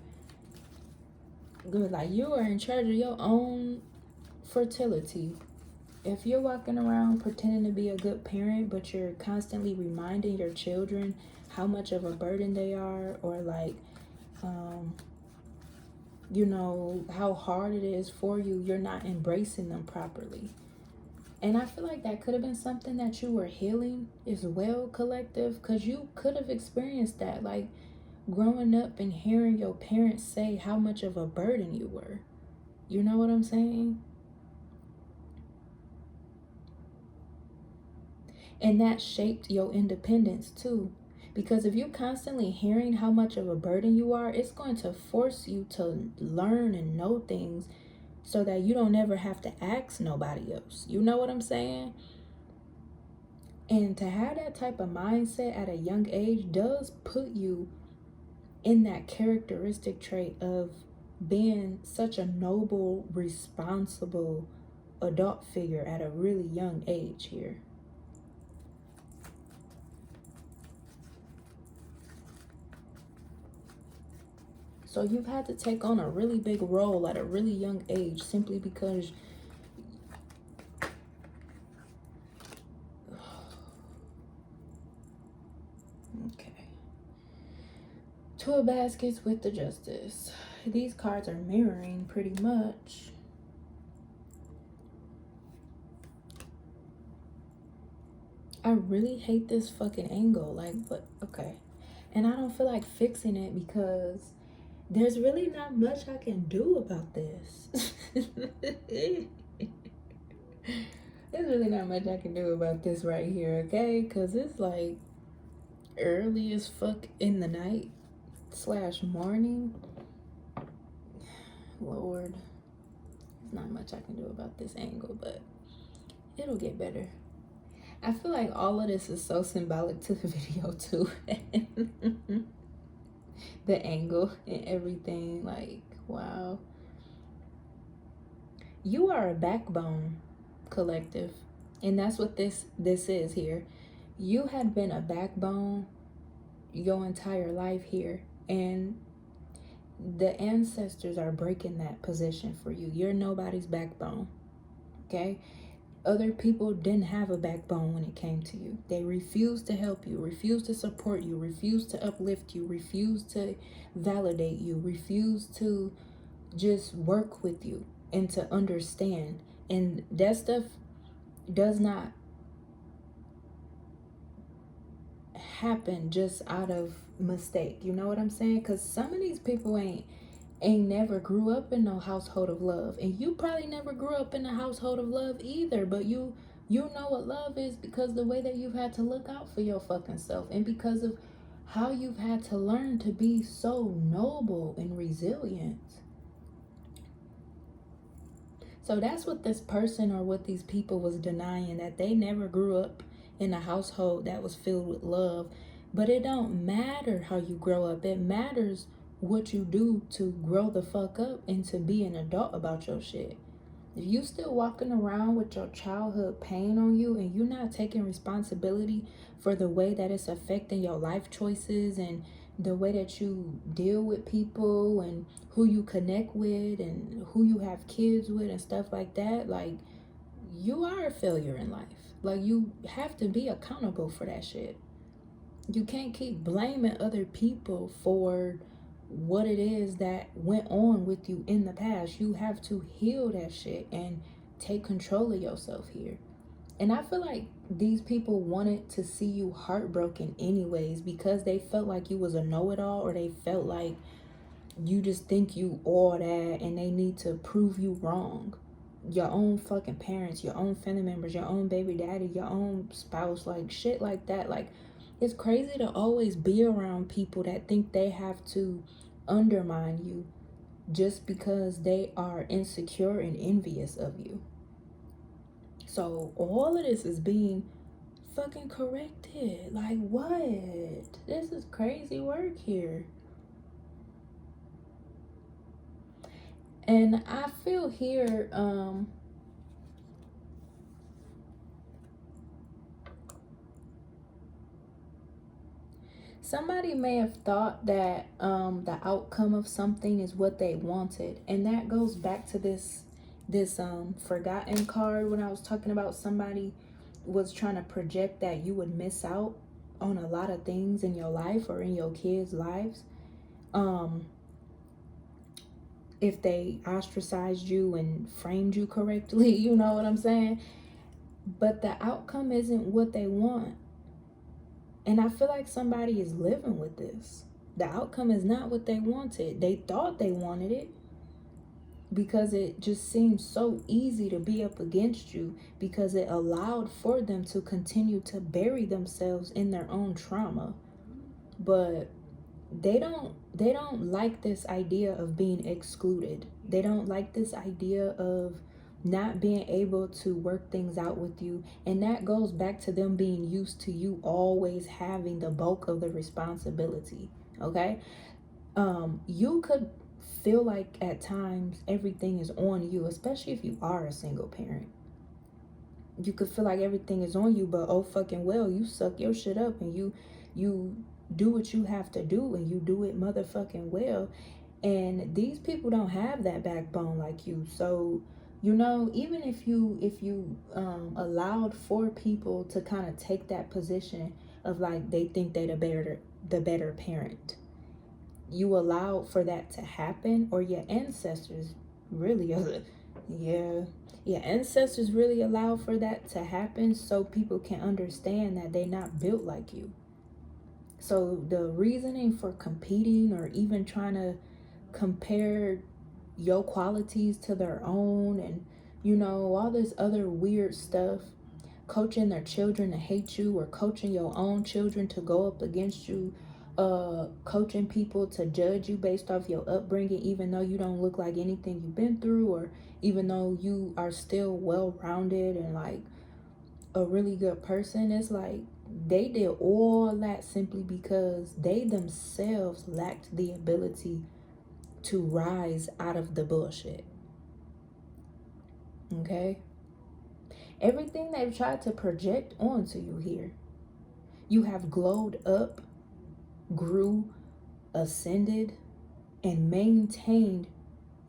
Like, you are in charge of your own fertility. If you're walking around pretending to be a good parent, but you're constantly reminding your children how much of a burden they are, or like, you know, how hard it is for you, you're not embracing them properly. And I feel like that could have been something that you were healing as well, collective, because you could have experienced that, like growing up and hearing your parents say how much of a burden you were. You know what I'm saying? And that shaped your independence too, Because if you're constantly hearing how much of a burden you are, it's going to force you to learn and know things so that you don't ever have to ask nobody else. You know what I'm saying? And to have that type of mindset at a young age does put you in that characteristic trait of being such a noble, responsible adult figure at a really young age here. So you've had to take on a really big role at a really young age simply because okay. Two of baskets with the justice. These cards are mirroring pretty much. I really hate this fucking angle. Like, what? Okay. And I don't feel like fixing it because there's really not much I can do about this. There's really not much I can do about this right here, okay? Because it's like early as fuck in the night / morning. Lord, there's not much I can do about this angle, but it'll get better. I feel like all of this is so symbolic to the video too. The angle and everything, like, wow. You are a backbone, collective, and that's what this is here. You had been a backbone your entire life here, and the ancestors are breaking that position for you. You're nobody's backbone, okay? Other people didn't have a backbone when it came to you. They refused to help you, refused to support you, refused to uplift you, refused to validate you, refused to just work with you and to understand. And that stuff does not happen just out of mistake. You know what I'm saying? Because some of these people ain't never grew up in no household of love, and you probably never grew up in a household of love either, but you know what love is because the way that you've had to look out for your fucking self, and because of how you've had to learn to be so noble and resilient. So that's what this person or what these people was denying, that they never grew up in a household that was filled with love. But it don't matter how you grow up. It matters what you do to grow the fuck up and to be an adult about your shit. If you still walking around with your childhood pain on you and you're not taking responsibility for the way that it's affecting your life choices and the way that you deal with people and who you connect with and who you have kids with and stuff like that, like, you are a failure in life. Like, you have to be accountable for that shit. You can't keep blaming other people for what it is that went on with you in the past. You have to heal that shit and take control of yourself here. And I feel like these people wanted to see you heartbroken anyways because they felt like you was a know-it-all, or they felt like you just think you all that and they need to prove you wrong. Your own fucking parents, your own family members, your own baby daddy, your own spouse, like shit like that. Like, it's crazy to always be around people that think they have to undermine you just because they are insecure and envious of you. So all of this is being fucking corrected. Like, what? This is crazy work here. And I feel here, somebody may have thought that the outcome of something is what they wanted. And that goes back to this forgotten card when I was talking about somebody was trying to project that you would miss out on a lot of things in your life or in your kids' lives. If they ostracized you and framed you correctly, you know what I'm saying? But the outcome isn't what they want. And I feel like somebody is living with this. The outcome is not what they wanted. They thought they wanted it because it just seemed so easy to be up against you, because it allowed for them to continue to bury themselves in their own trauma. but they don't like this idea of being excluded. They don't like this idea of not being able to work things out with you. And that goes back to them being used to you always having the bulk of the responsibility. Okay? You could feel like at times everything is on you, especially if you are a single parent. You could feel like everything is on you, but oh fucking well, you suck your shit up and you do what you have to do, and you do it motherfucking well. And these people don't have that backbone like you. So, you know, even if you allowed for people to kind of take that position of like they think they the better parent, you allowed for that to happen, or your ancestors really your ancestors really allowed for that to happen, so people can understand that they're not built like you. So the reasoning for competing or even trying to compare your qualities to their own, and you know, all this other weird stuff, coaching their children to hate you, or coaching your own children to go up against you, coaching people to judge you based off your upbringing, even though you don't look like anything you've been through, or even though you are still well-rounded and like a really good person. It's like they did all that simply because they themselves lacked the ability to rise out of the bullshit. Okay? Everything they've tried to project onto you here, you have glowed up, grew, ascended, and maintained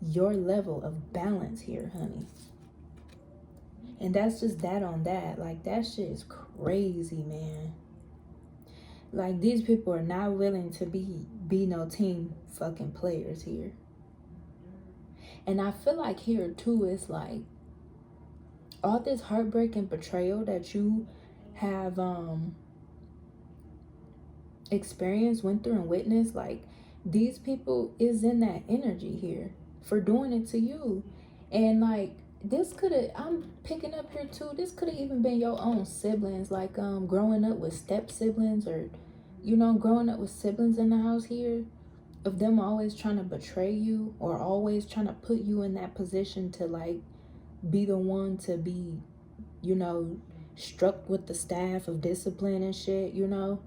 your level of balance here, honey. And that's just that on that. Like, that shit is crazy, man. Like, these people are not willing to be no team fucking players here. And I feel like here too, it's like all this heartbreak and betrayal that you have experienced, went through, and witnessed, like, these people is in that energy here for doing it to you. And like, this could have, I'm picking up here too, this could have even been your own siblings, like growing up with step siblings, or you know, growing up with siblings in the house here, of them always trying to betray you, or always trying to put you in that position to like be the one to be, you know, struck with the staff of discipline and shit, you know,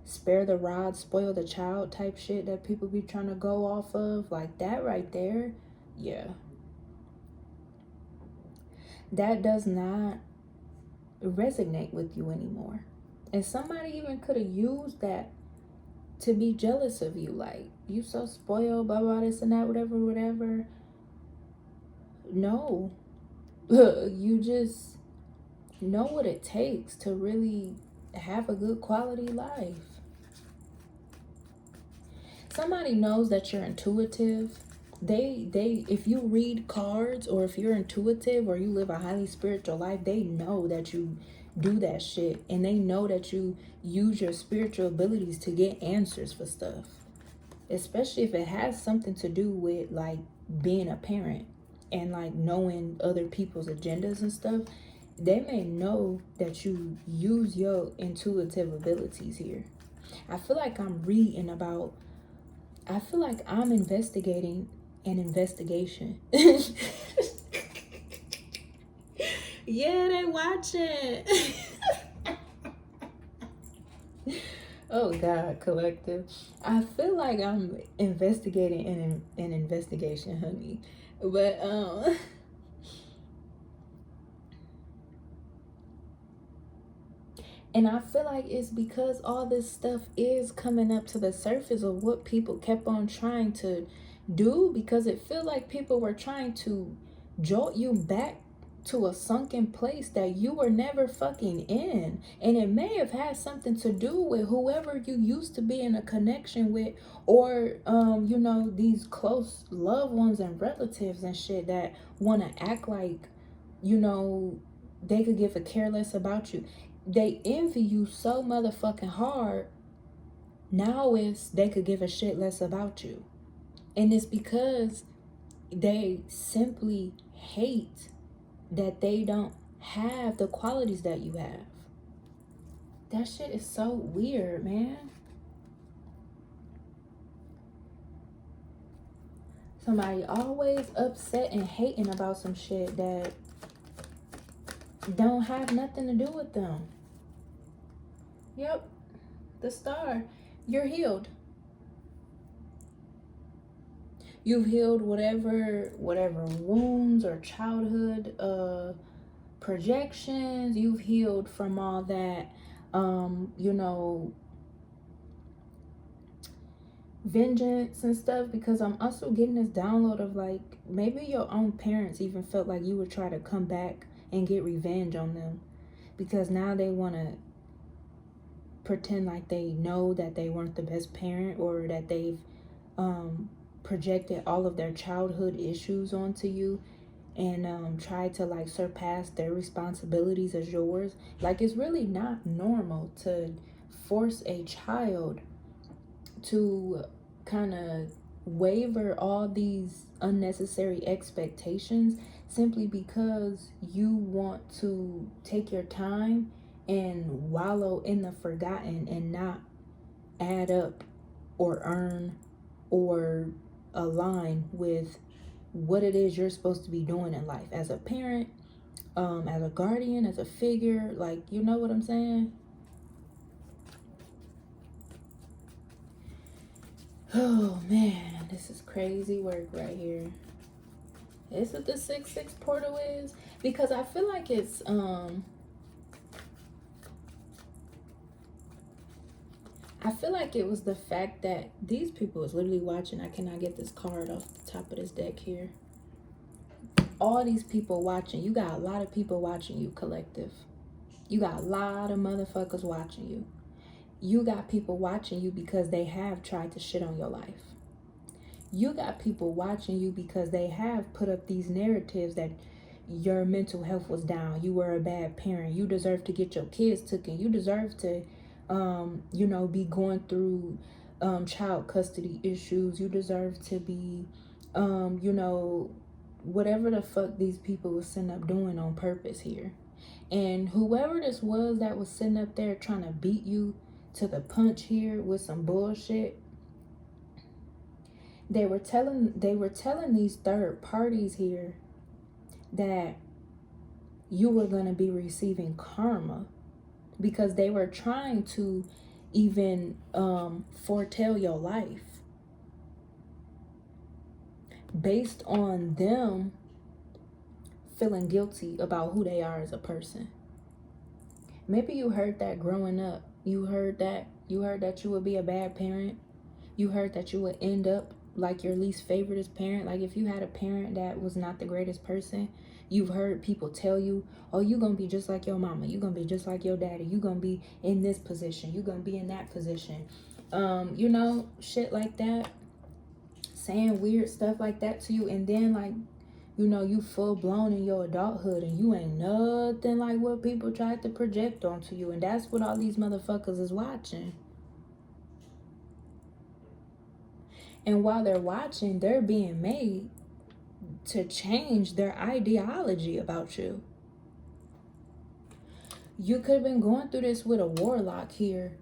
spare the rod, spoil the child type shit that people be trying to go off of. Like, that right there, yeah, that does not resonate with you anymore. And somebody even could have used that to be jealous of you, like, you so spoiled, blah blah, this and that, whatever. No. You just know what it takes to really have a good quality life. Somebody knows that you're intuitive. They if you read cards, or if you're intuitive, or you live a highly spiritual life, they know that you do that shit, and they know that you use your spiritual abilities to get answers for stuff, especially if it has something to do with like being a parent and like knowing other people's agendas and stuff. They may know that you use your intuitive abilities here. I feel like I'm investigating an investigation. Yeah, they watching. Oh God, collective. I feel like I'm investigating an investigation, honey. But and I feel like it's because all this stuff is coming up to the surface of what people kept on trying to do, because it feel like people were trying to jolt you back to a sunken place that you were never fucking in. And it may have had something to do with whoever you used to be in a connection with, or you know, these close loved ones and relatives and shit that want to act like, you know, they could give a care less about you. They envy you so motherfucking hard. Now they could give a shit less about you. And it's because they simply hate that they don't have the qualities that you have. That shit is so weird, man. Somebody always upset and hating about some shit that don't have nothing to do with them. Yep, the star. You're healed. You've healed whatever wounds or childhood projections. You've healed from all that, you know, vengeance and stuff, because I'm also getting this download of like maybe your own parents even felt like you would try to come back and get revenge on them, because now they want to pretend like they know that they weren't the best parent, or that they've projected all of their childhood issues onto you and try to like surpass their responsibilities as yours. Like, it's really not normal to force a child to kind of waiver all these unnecessary expectations simply because you want to take your time and wallow in the forgotten and not add up or earn or align with what it is you're supposed to be doing in life as a parent, as a guardian, as a figure. Like, you know what I'm saying? Oh man, this is crazy work right here. Is it the 6-6 portal is? Because I feel like it's I feel like it was the fact that these people is literally watching. I cannot get this card off the top of this deck here. All these people watching. You got a lot of people watching you, collective. You got a lot of motherfuckers watching you. You got people watching you because they have tried to shit on your life. You got people watching you because they have put up these narratives that your mental health was down. You were a bad parent. You deserve to get your kids taken. You deserve to, you know, be going through child custody issues. You deserve to be, you know, whatever the fuck these people was sitting up doing on purpose here. And whoever this was that was sitting up there trying to beat you to the punch here with some bullshit, they were telling these third parties here that you were going to be receiving karma, because they were trying to even foretell your life based on them feeling guilty about who they are as a person. Maybe you heard that growing up. You heard that you would be a bad parent. You heard that you would end up like your least favoriteest parent. Like, if you had a parent that was not the greatest person, you've heard people tell you, oh, you're gonna be just like your mama, you're gonna be just like your daddy, you're gonna be in this position, you're gonna be in that position, you know, shit like that, saying weird stuff like that to you. And then, like, you know, you full blown in your adulthood and you ain't nothing like what people tried to project onto you. And that's what all these motherfuckers is watching. And while they're watching, they're being made to change their ideology about you. You could have been going through this with a warlock here.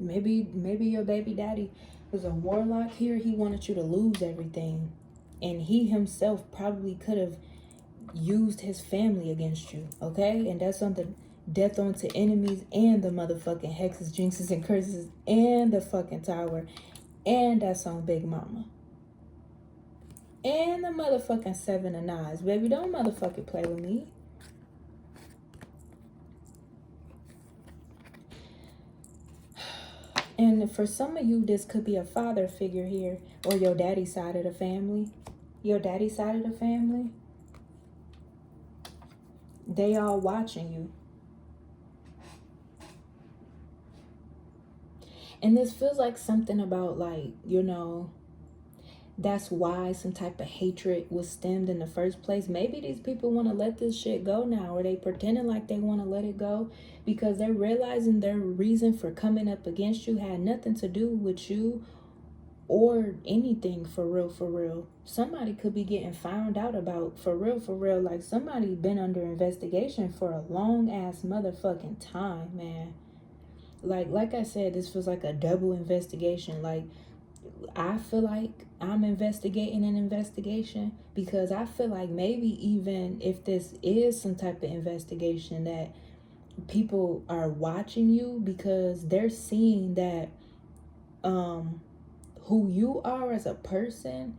Maybe your baby daddy was a warlock here. He wanted you to lose everything. And he himself probably could have used his family against you, okay? And that's on the death onto enemies and the motherfucking hexes, jinxes, and curses and the fucking tower. And that's on Big Mama. And the motherfucking 7 of Knives. Baby, don't motherfucking play with me. And for some of you, this could be a father figure here, or your daddy side of the family. Your daddy side of the family. They all watching you. And this feels like something about, like, you know, that's why some type of hatred was stemmed in the first place. Maybe these people want to let this shit go now, or they pretending like they want to let it go because they're realizing their reason for coming up against you had nothing to do with you or anything. For real, for real. Somebody could be getting found out about, for real, for real. Like, somebody been under investigation for a long ass motherfucking time, man. Like I said, this was like a double investigation. Like I feel like I'm investigating an investigation, because I feel like maybe even if this is some type of investigation, that people are watching you because they're seeing that who you are as a person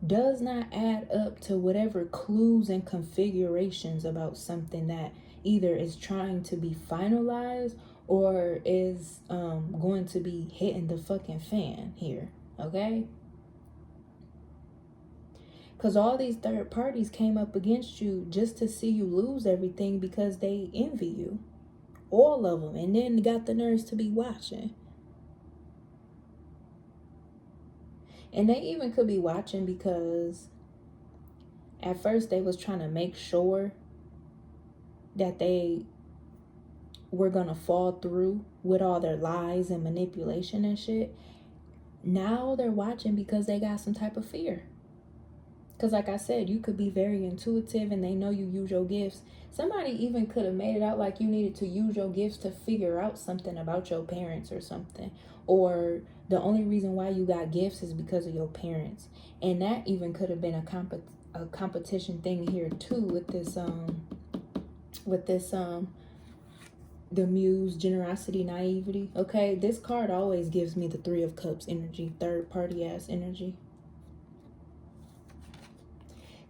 does not add up to whatever clues and configurations about something that either is trying to be finalized or is going to be hitting the fucking fan here, okay? Because all these third parties came up against you just to see you lose everything because they envy you. All of them. And then got the nerves to be watching. And they even could be watching because at first they was trying to make sure that they were going to fall through with all their lies and manipulation and shit. Now they're watching because they got some type of fear. Because like I said, you could be very intuitive and they know you use your gifts. Somebody even could have made it out like you needed to use your gifts to figure out something about your parents or something. Or the only reason why you got gifts is because of your parents. And that even could have been a competition thing here too with this the muse, generosity, naivety. Okay, this card always gives me the 3 of Cups energy, third party ass energy.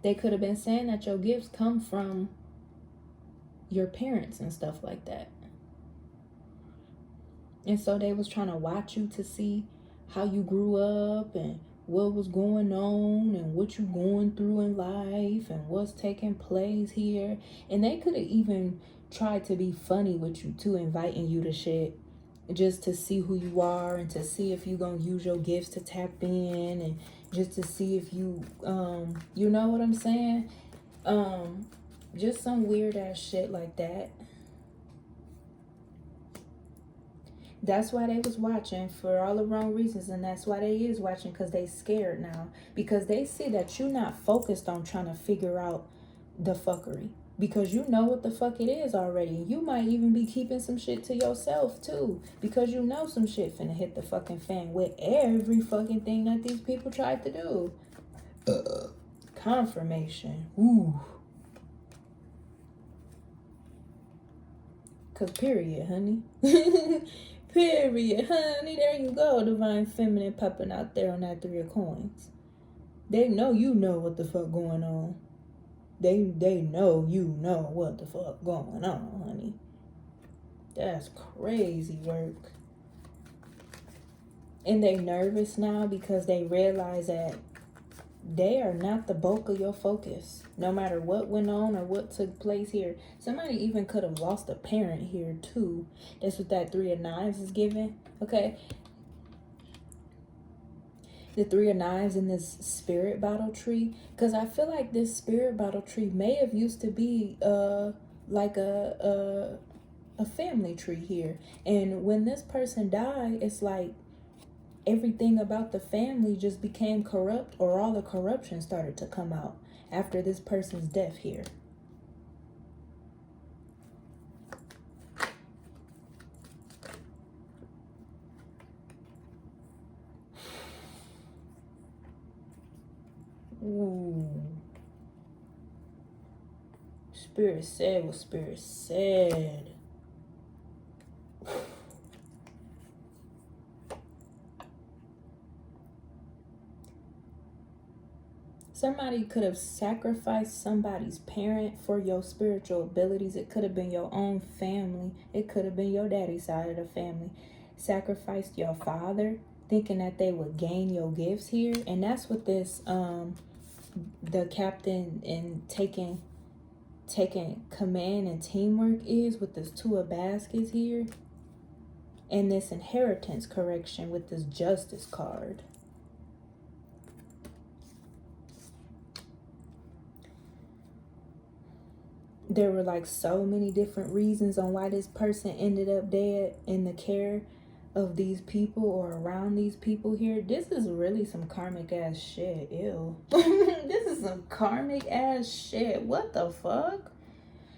They could have been saying that your gifts come from your parents and stuff like that. And so they was trying to watch you to see how you grew up and what was going on and what you going through in life and what's taking place here. And they could have even tried to be funny with you too, inviting you to shit just to see who you are and to see if you gonna use your gifts to tap in, and just to see if you you know what I'm saying, just some weird ass shit like that. That's why they was watching for all the wrong reasons, and that's why they is watching, because they scared now, because they see that you're not focused on trying to figure out the fuckery, because you know what the fuck it is already. You might even be keeping some shit to yourself too, because you know some shit finna hit the fucking fan with every fucking thing that these people tried to do. Confirmation. Ooh. Cause period, honey. Period, honey. There you go. Divine feminine popping out there on that 3 of coins. They know you know what the fuck going on. They know you know what the fuck going on, honey. That's crazy work. And they nervous now because they realize that they are not the bulk of your focus, no matter what went on or what took place here. Somebody even could have lost a parent here too. That's what that 3 of Knives is giving. Okay, the 3 of Knives in this spirit battle tree, because I feel like this spirit battle tree may have used to be like a family tree here. And when this person died, it's like everything about the family just became corrupt, or all the corruption started to come out after this person's death here. Ooh. Spirit said what Spirit said. Somebody could have sacrificed somebody's parent for your spiritual abilities. It could have been your own family. It could have been your daddy's side of the family. Sacrificed your father, thinking that they would gain your gifts here. And that's what this, the captain and taking command and teamwork is, with this 2 of baskets here. And this inheritance correction with this justice card. There were like so many different reasons on why this person ended up dead in the care of these people or around these people here. This is really some karmic ass shit. Ew. This is some karmic ass shit. What the fuck?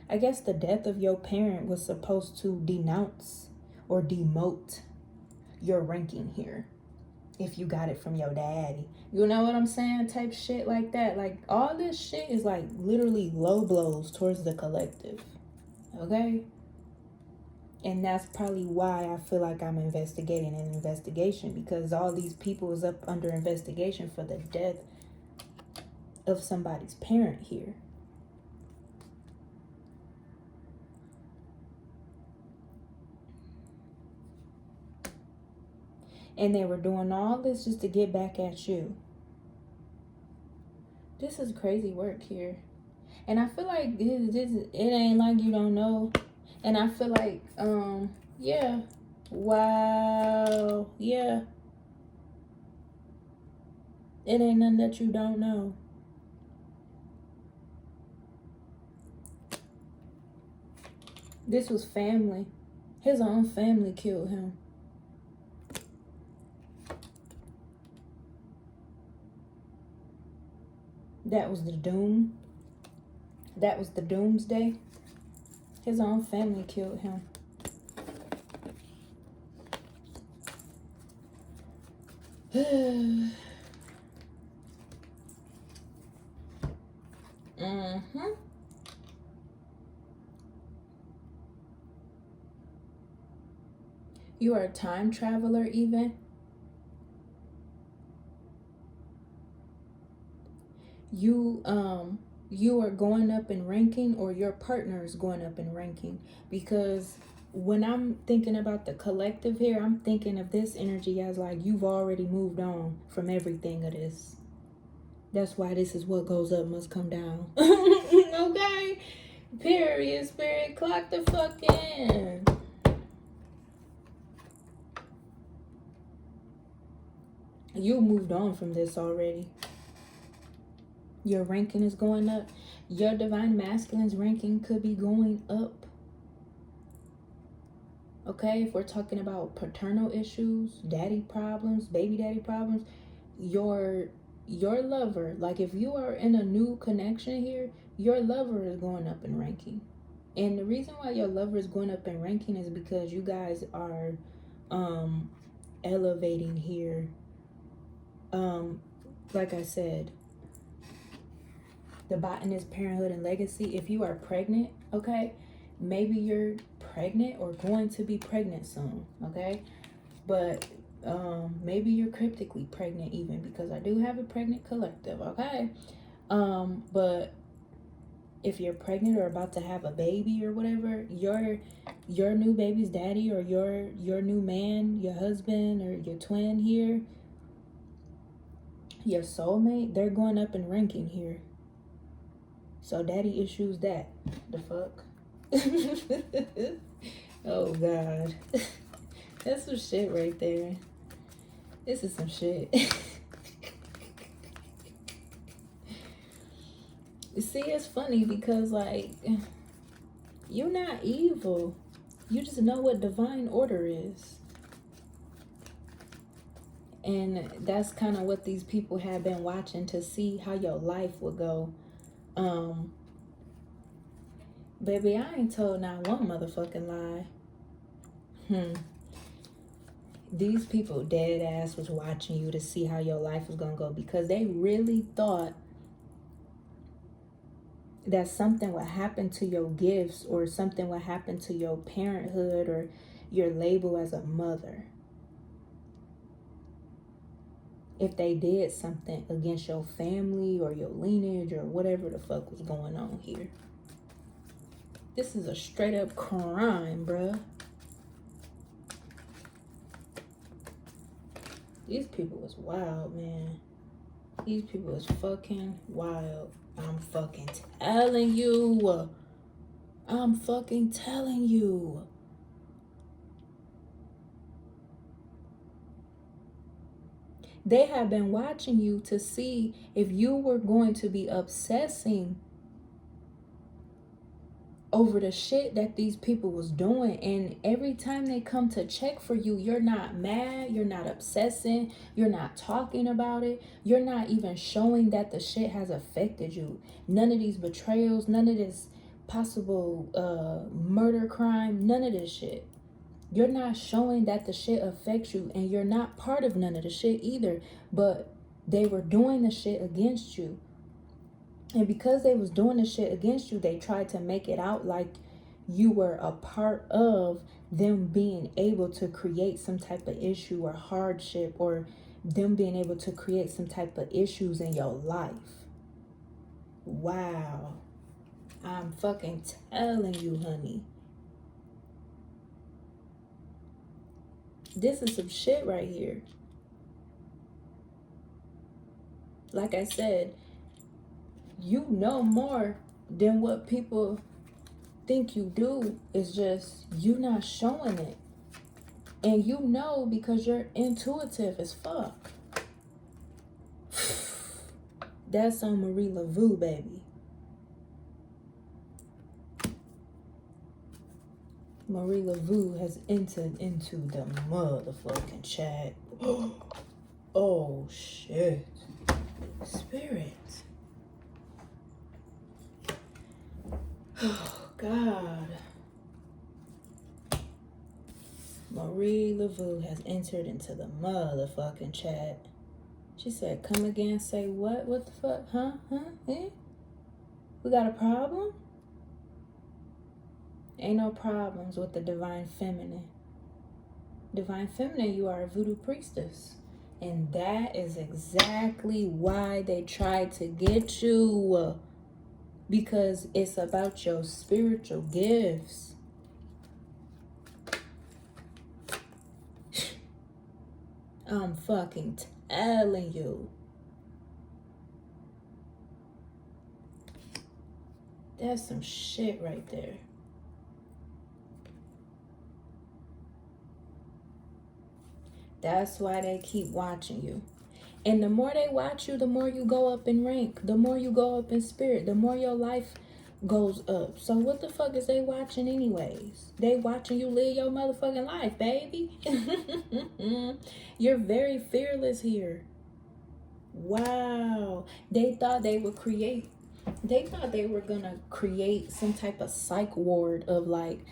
I guess the death of your parent was supposed to denounce or demote your ranking here. if you got it from your daddy. You know what I'm saying? Type shit like that. Like, all this shit is like literally low blows towards the collective. Okay? And that's probably why I feel like I'm investigating an investigation, because all these people is up under investigation for the death of somebody's parent here. And they were doing all this just to get back at you. This is crazy work here. And I feel like it ain't like you don't know. And I feel like, yeah. Wow. Yeah. It ain't nothing that you don't know. This was family. His own family killed him. That was the doom. That was the doomsday. His own family killed him. You are a time traveler even. You are going up in ranking, or your partner is going up in ranking, because when I'm thinking about the collective here, I'm thinking of this energy as like you've already moved on from everything of this. That's why this is what goes up must come down. Okay? Period, spirit. Clock the fuck in. You moved on from this already. Your ranking is going up. Your divine masculine's ranking could be going up. Okay, if we're talking about paternal issues, daddy problems, baby daddy problems, your lover, like if you are in a new connection here, your lover is going up in ranking. And the reason why your lover is going up in ranking is because you guys are elevating here. Like I said, the botanist, parenthood, and legacy. If you are pregnant, okay, maybe you're pregnant or going to be pregnant soon, okay? But maybe you're cryptically pregnant even, because I do have a pregnant collective, okay? But if you're pregnant or about to have a baby or whatever, your new baby's daddy, or your new man, your husband, or your twin here, your soulmate, they're going up in ranking here. So daddy issues that. The fuck? Oh God. That's some shit right there. This is some shit. See, it's funny because like, you're not evil. You just know what divine order is. And that's kind of what these people have been watching to see how your life will go. Baby, I ain't told not one motherfucking lie. These people dead ass was watching you to see how your life was gonna go, because they really thought that something would happen to your gifts, or something would happen to your parenthood, or your label as a mother, if they did something against your family or your lineage or whatever the fuck was going on here. This is a straight up crime, bruh. These people was wild, man. These people was fucking wild. I'm fucking telling you. I'm fucking telling you. They have been watching you to see if you were going to be obsessing over the shit that these people was doing. And every time they come to check for you, you're not mad, you're not obsessing, you're not talking about it, you're not even showing that the shit has affected you. None of these betrayals, none of this possible murder crime, none of this shit. You're not showing that the shit affects you, and you're not part of none of the shit either. But they were doing the shit against you. And because they was doing the shit against you, they tried to make it out like you were a part of them being able to create some type of issue or hardship, or them being able to create some type of issues in your life. Wow. I'm fucking telling you, honey. This is some shit right here. Like I said, you know more than what people think you do. It's just you not showing it. And you know because you're intuitive as fuck. That's on Marie Laveau, baby. Marie Laveau has entered into the motherfucking chat. Oh, shit. Spirit. Oh, God. Marie Laveau has entered into the motherfucking chat. She said, come again, say what? What the fuck? Huh? Eh? We got a problem? Ain't no problems with the divine feminine. Divine feminine, you are a voodoo priestess. And that is exactly why they tried to get you. Because it's about your spiritual gifts. I'm fucking telling you. That's some shit right there. That's why they keep watching you. And the more they watch you, the more you go up in rank. The more you go up in spirit. The more your life goes up. So what the fuck is they watching anyways? They watching you live your motherfucking life, baby. You're very fearless here. Wow. They thought they would create. They thought they were gonna create some type of psych ward of like,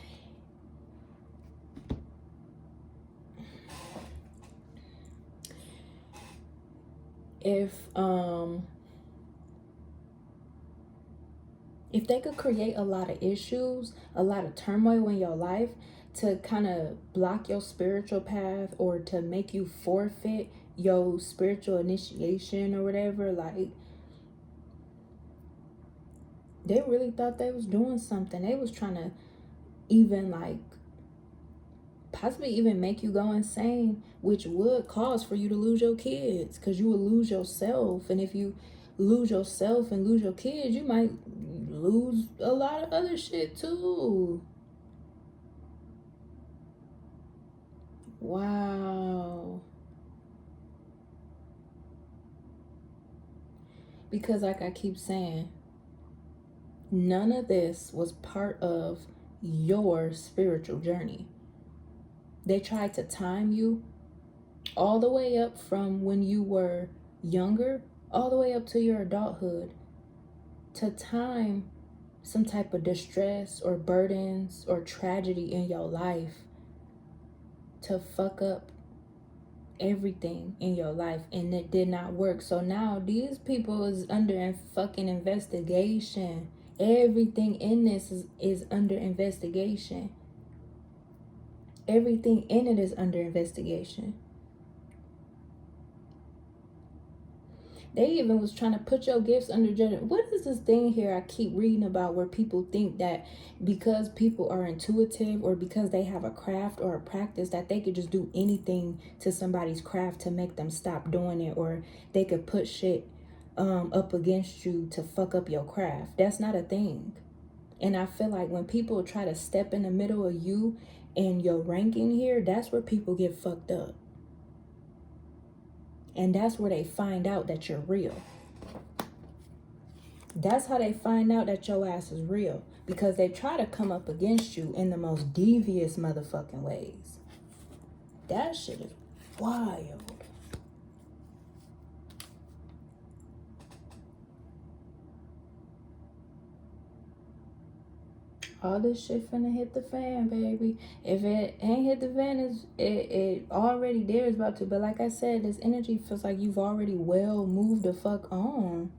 if they could create a lot of issues, a lot of turmoil in your life to kind of block your spiritual path or to make you forfeit your spiritual initiation or whatever, like, they really thought they was doing something. They was trying to even like possibly even make you go insane, which would cause for you to lose your kids, because you would lose yourself. And if you lose yourself and lose your kids, you might lose a lot of other shit too. Wow. Because like I keep saying, none of this was part of your spiritual journey. They tried to time you all the way up from when you were younger, all the way up to your adulthood, to time some type of distress or burdens or tragedy in your life to fuck up everything in your life, and it did not work. So now these people is under fucking investigation. Everything in this is under investigation. Everything in it is under investigation. They even was trying to put your gifts under judgment. What is this thing here I keep reading about where people think that because people are intuitive or because they have a craft or a practice that they could just do anything to somebody's craft to make them stop doing it, or they could put shit up against you to fuck up your craft? That's not a thing. And I feel like when people try to step in the middle of you and your ranking here, that's where people get fucked up. And that's where they find out that you're real. That's how they find out that your ass is real. Because they try to come up against you in the most devious motherfucking ways. That shit is wild. All this shit finna hit the fan, baby. If it ain't hit the fan, it already there is about to. But like I said, this energy feels like you've already well moved the fuck on.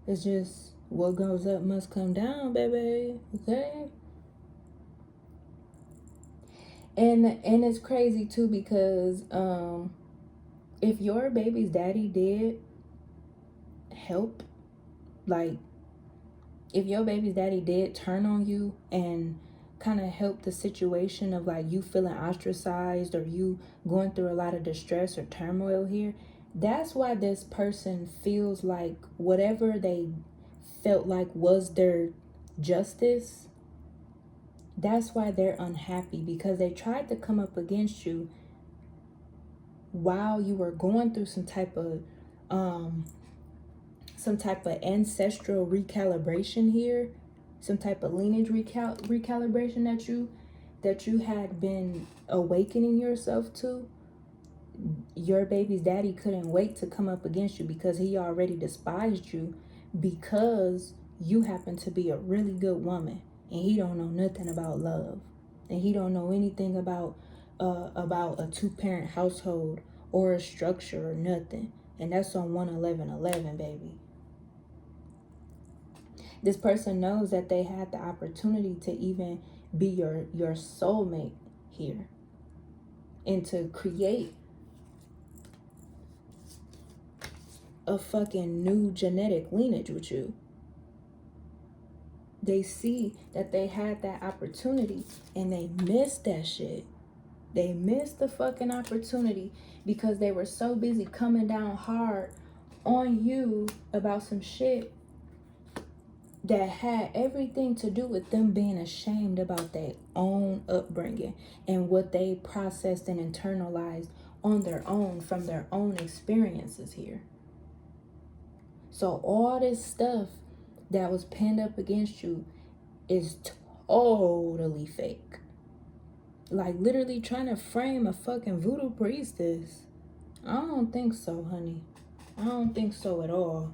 It's just what goes up must come down, baby. Okay? And it's crazy too because if your baby's daddy did help, like if your baby's daddy did turn on you and kind of help the situation of like you feeling ostracized or you going through a lot of distress or turmoil here, that's why this person feels like whatever they felt like was their justice, that's why they're unhappy, because they tried to come up against you while you were going through some type of ancestral recalibration here, some type of lineage recalibration that you had been awakening yourself to. Your baby's daddy couldn't wait to come up against you because he already despised you because you happen to be a really good woman and he don't know nothing about love and he don't know anything about a two-parent household or a structure or nothing. And that's on 11111, baby. This person knows that they had the opportunity to even be your soulmate here and to create a fucking new genetic lineage with you. They see that they had that opportunity and they missed that shit. They missed the fucking opportunity because they were so busy coming down hard on you about some shit that had everything to do with them being ashamed about their own upbringing and what they processed and internalized on their own from their own experiences here. So all this stuff that was pinned up against you is totally fake. Like literally trying to frame a fucking voodoo priestess. I don't think so, honey. I don't think so at all.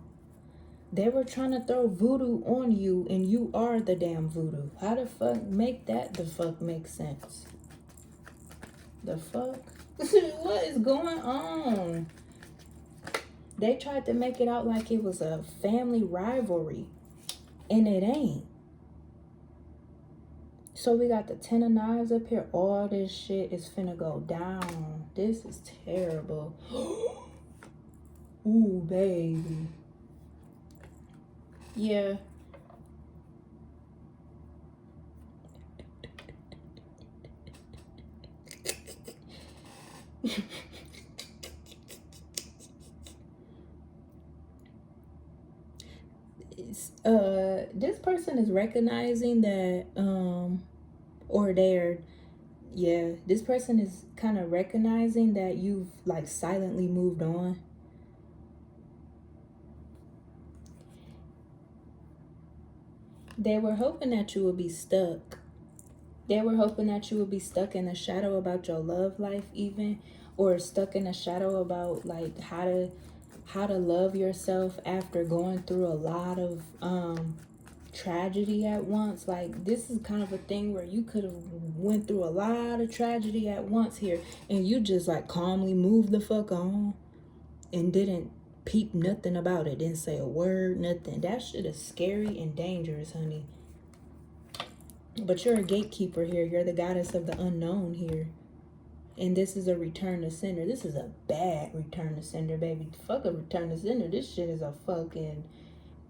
They were trying to throw voodoo on you and you are the damn voodoo. How the fuck make that the fuck make sense? The fuck? What is going on? They tried to make it out like it was a family rivalry. And it ain't. So we got the 10 of knives up here. All this shit is finna go down. This is terrible. Ooh, baby. Yeah. This person is recognizing that this person is kind of recognizing that you've like silently moved on. They were hoping that you would be stuck. They were hoping that you would be stuck in the shadow about your love life even, or stuck in a shadow about like how to love yourself after going through a lot of tragedy at once. Like this is kind of a thing where you could have went through a lot of tragedy at once here and you just like calmly moved the fuck on and didn't peep nothing about it, didn't say a word, nothing. That shit is scary and dangerous, honey. But you're a gatekeeper here. You're the goddess of the unknown here. And this is a return to sender. This is a bad return to sender, baby. Fuck a return to sender. This shit is a fucking...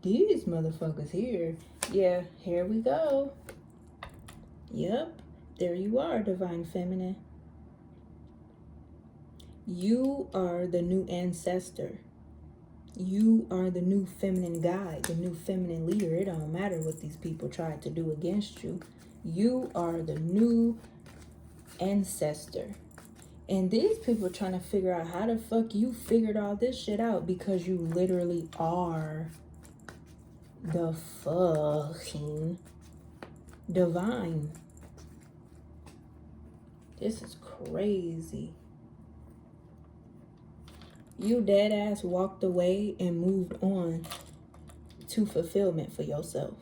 These motherfuckers here. Yeah, here we go. Yep. There you are, Divine Feminine. You are the new ancestor. You are the new feminine guide, the new feminine leader. It don't matter what these people tried to do against you. You are the new ancestor. And these people trying to figure out how the fuck you figured all this shit out, because you literally are the fucking divine. This is crazy. You dead ass walked away and moved on to fulfillment for yourself.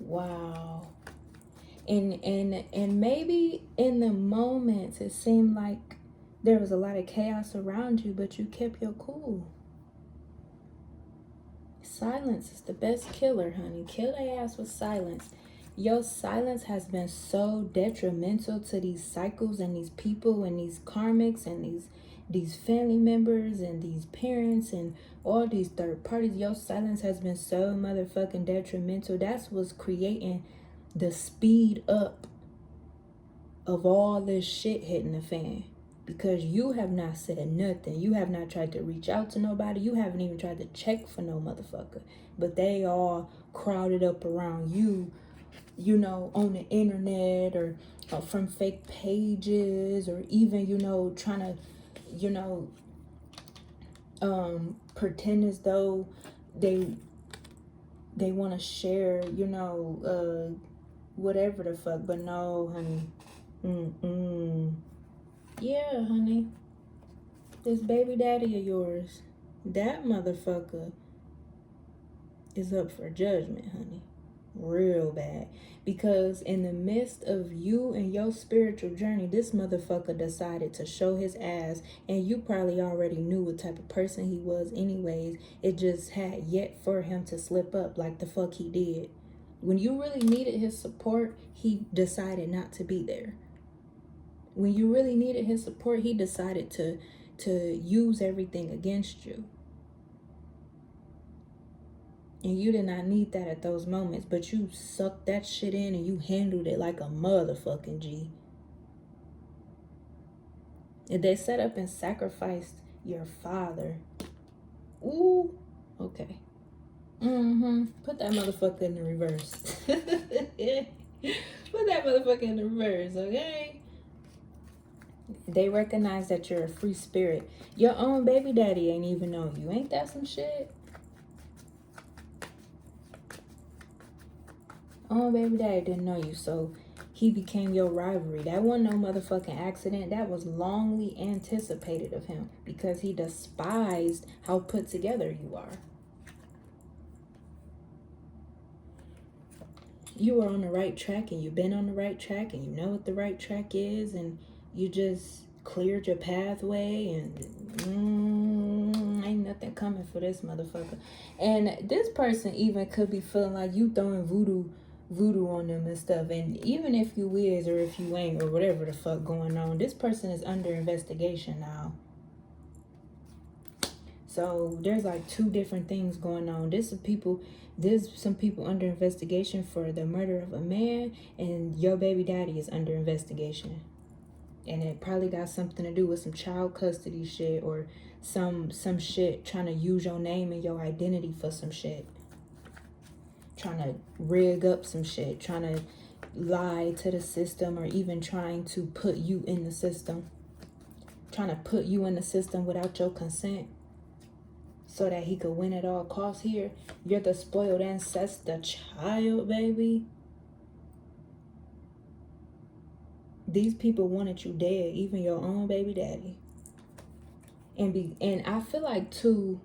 Wow. And maybe in the moments it seemed like there was a lot of chaos around you, but you kept your cool. Silence is the best killer, honey. Kill their ass with silence. Your silence has been so detrimental to these cycles and these people and these karmics and these family members and these parents and all these third parties. Your silence has been so motherfucking detrimental. That's what's creating the speed up of all this shit hitting the fan. Because you have not said nothing. You have not tried to reach out to nobody. You haven't even tried to check for no motherfucker. But they all crowded up around you, you know, on the internet or from fake pages, or even, you know, trying to, you know, pretend as though they want to share, you know, whatever the fuck. But no, honey. Yeah, honey. This baby daddy of yours, that motherfucker is up for judgment, honey. Real bad. Because in the midst of you and your spiritual journey, this motherfucker decided to show his ass, and you probably already knew what type of person he was anyways. It just had yet for him to slip up like the fuck he did. When you really needed his support, he decided not to be there. When you really needed his support, he decided to use everything against you. And you did not need that at those moments, but you sucked that shit in and you handled it like a motherfucking G. And they set up and sacrificed your father. Ooh, okay. Put that motherfucker in the reverse. Put that motherfucker in the reverse, okay? They recognize that you're a free spirit. Your own baby daddy ain't even know you. Ain't that some shit? Own baby daddy didn't know you, so he became your rivalry. That wasn't no motherfucking accident. That was longly anticipated of him because he despised how put together you are. You are on the right track, and you've been on the right track, and you know what the right track is, and you just cleared your pathway, and ain't nothing coming for this motherfucker. And this person even could be feeling like you throwing voodoo on them and stuff. And even if you is or if you ain't or whatever the fuck going on, this person is under investigation now. So there's like two different things going on. There's some people under investigation for the murder of a man, and your baby daddy is under investigation. And it probably got something to do with some child custody shit or some shit trying to use your name and your identity for some shit. Trying to rig up some shit, trying to lie to the system, or even trying to put you in the system. Trying to put you in the system without your consent so that he could win at all costs here. You're the spoiled ancestor child, baby. These people wanted you dead, even your own baby daddy. And I feel like too,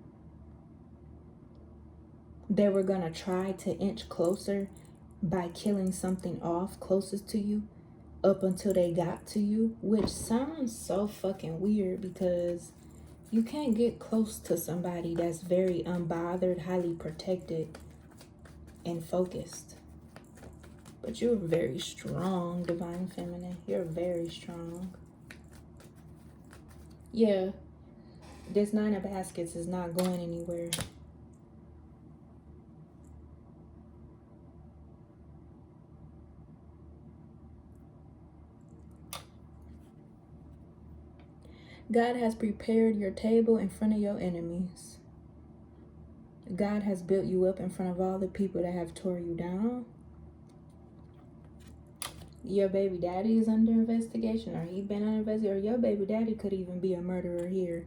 they were gonna try to inch closer by killing something off closest to you up until they got to you, which sounds so fucking weird because you can't get close to somebody that's very unbothered, highly protected, and focused. But you're very strong, Divine Feminine. You're very strong. Yeah, this 9 of Baskets is not going anywhere. God has prepared your table in front of your enemies. God has built you up in front of all the people that have tore you down. Your baby daddy is under investigation, or he been under investigation, or your baby daddy could even be a murderer here.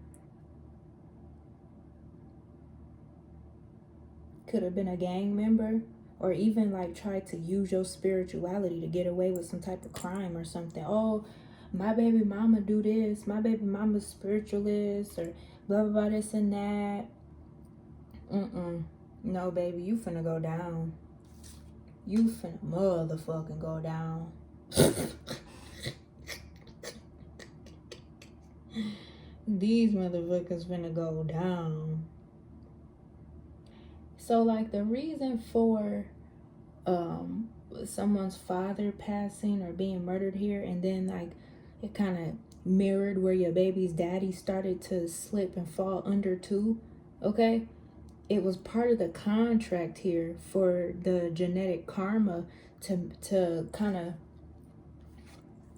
Could have been a gang member, or even like tried to use your spirituality to get away with some type of crime or something. Oh, my baby mama do this, my baby mama's spiritualist, or blah blah blah, this and that. No, baby, you finna go down. You finna motherfucking go down. These motherfuckers finna go down. So, like, the reason for someone's father passing or being murdered here, and then, like, it kind of mirrored where your baby's daddy started to slip and fall under too, okay? It was part of the contract here for the genetic karma to kind of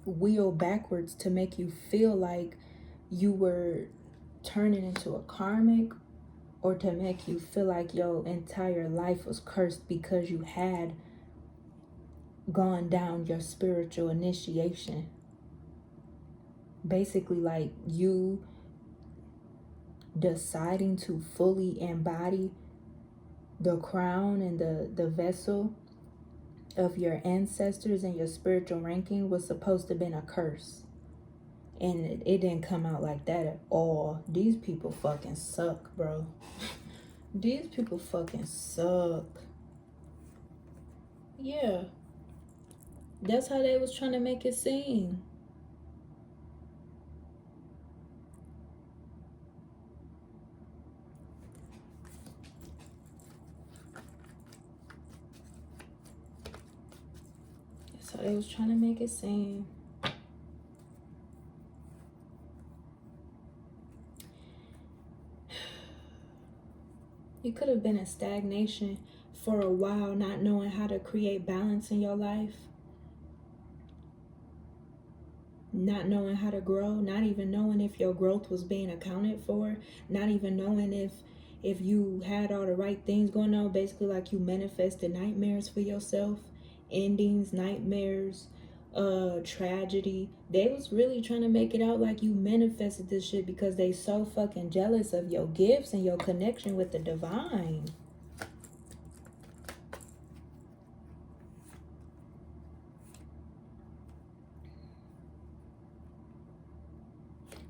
wheel backwards to make you feel like you were turning into a karmic, or to make you feel like your entire life was cursed because you had gone down your spiritual initiation. Basically, like, you deciding to fully embody the crown and the vessel of your ancestors and your spiritual ranking was supposed to have been a curse. And it didn't come out like that at all. These people fucking suck, bro. These people fucking suck. Yeah. That's how they was trying to make it seem. That's how they was trying to make it seem. You could have been in stagnation for a while, not knowing how to create balance in your life. Not knowing how to grow, not even knowing if your growth was being accounted for, not even knowing if you had all the right things going on. Basically, like, you manifested nightmares for yourself, endings, nightmares, tragedy. They was really trying to make it out like you manifested this shit because they so fucking jealous of your gifts and your connection with the divine.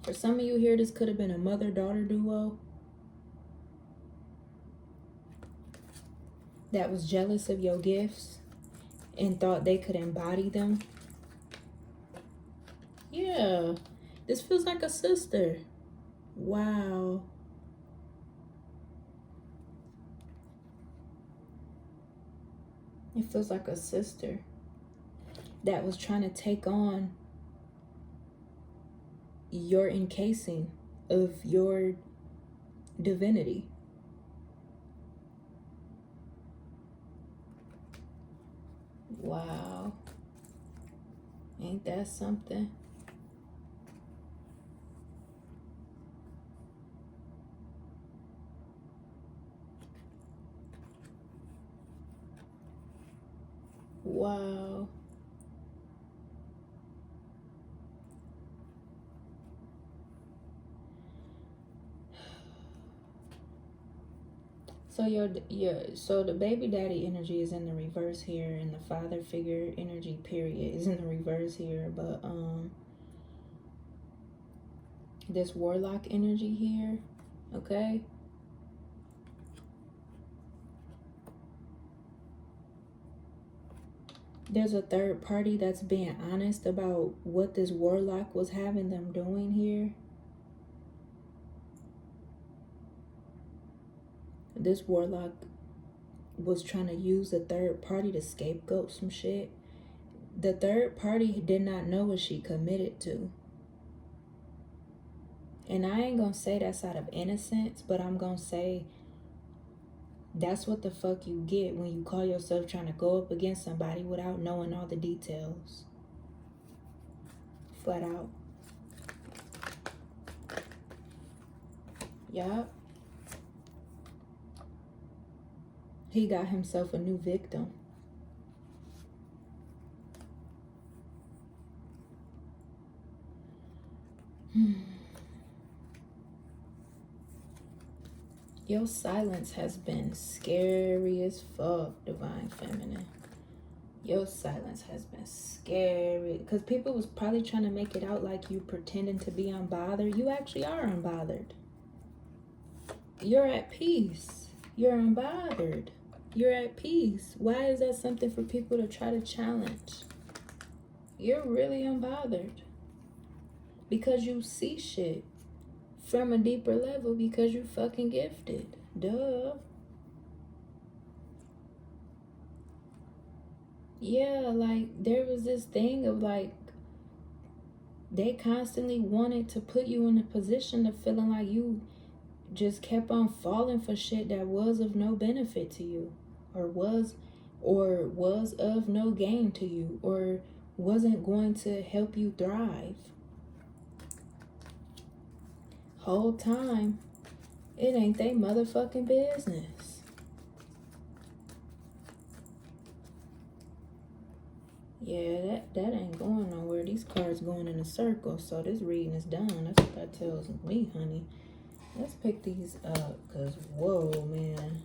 For some of you here, this could have been a mother-daughter duo that was jealous of your gifts and thought they could embody them. Yeah, this feels like a sister. Wow. It feels like a sister that was trying to take on your encasing of your divinity. Wow. Ain't that something? Wow. So the baby daddy energy is in the reverse here, and the father figure energy period is in the reverse here, but this warlock energy here, okay? There's a third party that's being honest about what this warlock was having them doing here. This warlock was trying to use a third party to scapegoat some shit. The third party did not know what she committed to. And I ain't gonna say that's out of innocence, but I'm gonna say that's what the fuck you get when you call yourself trying to go up against somebody without knowing all the details. Flat out. Yup. He got himself a new victim. Your silence has been scary as fuck, Divine Feminine. Your silence has been scary. Because people was probably trying to make it out like you pretending to be unbothered. You actually are unbothered. You're at peace. You're unbothered. You're at peace. Why is that something for people to try to challenge? You're really unbothered. Because you see shit from a deeper level because you fucking gifted. Duh. Yeah, like, there was this thing of, like, they constantly wanted to put you in a position of feeling like you just kept on falling for shit that was of no benefit to you, or was of no gain to you, or wasn't going to help you thrive. Whole time, it ain't they motherfucking business. Yeah, that ain't going nowhere. These cards going in a circle, so this reading is done. That's what that tells me, honey. Let's pick these up, because, whoa, man.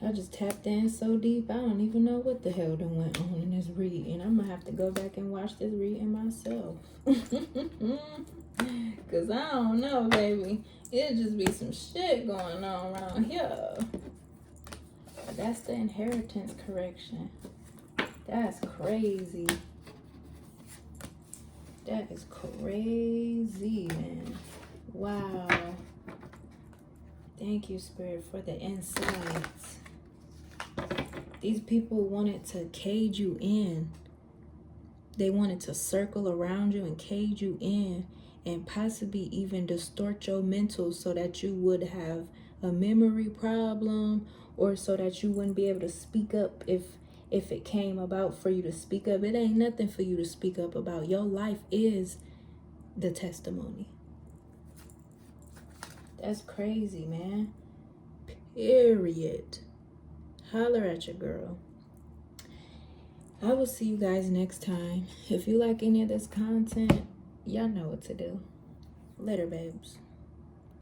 I just tapped in so deep, I don't even know what the hell done went on in this reading. I'm going to have to go back and watch this reading myself. Because I don't know, baby. It'll just be some shit going on around here. That's the inheritance correction. That's crazy. That is crazy, man. Wow. Thank you, Spirit, for the insights. These people wanted to cage you in. They wanted to circle around you and cage you in, and possibly even distort your mental so that you would have a memory problem, or so that you wouldn't be able to speak up if it came about for you to speak up. It ain't nothing for you to speak up about. Your life is the testimony. That's crazy, man. Period. Holler at your girl. I will see you guys next time. If you like any of this content, y'all know what to do. Later, babes.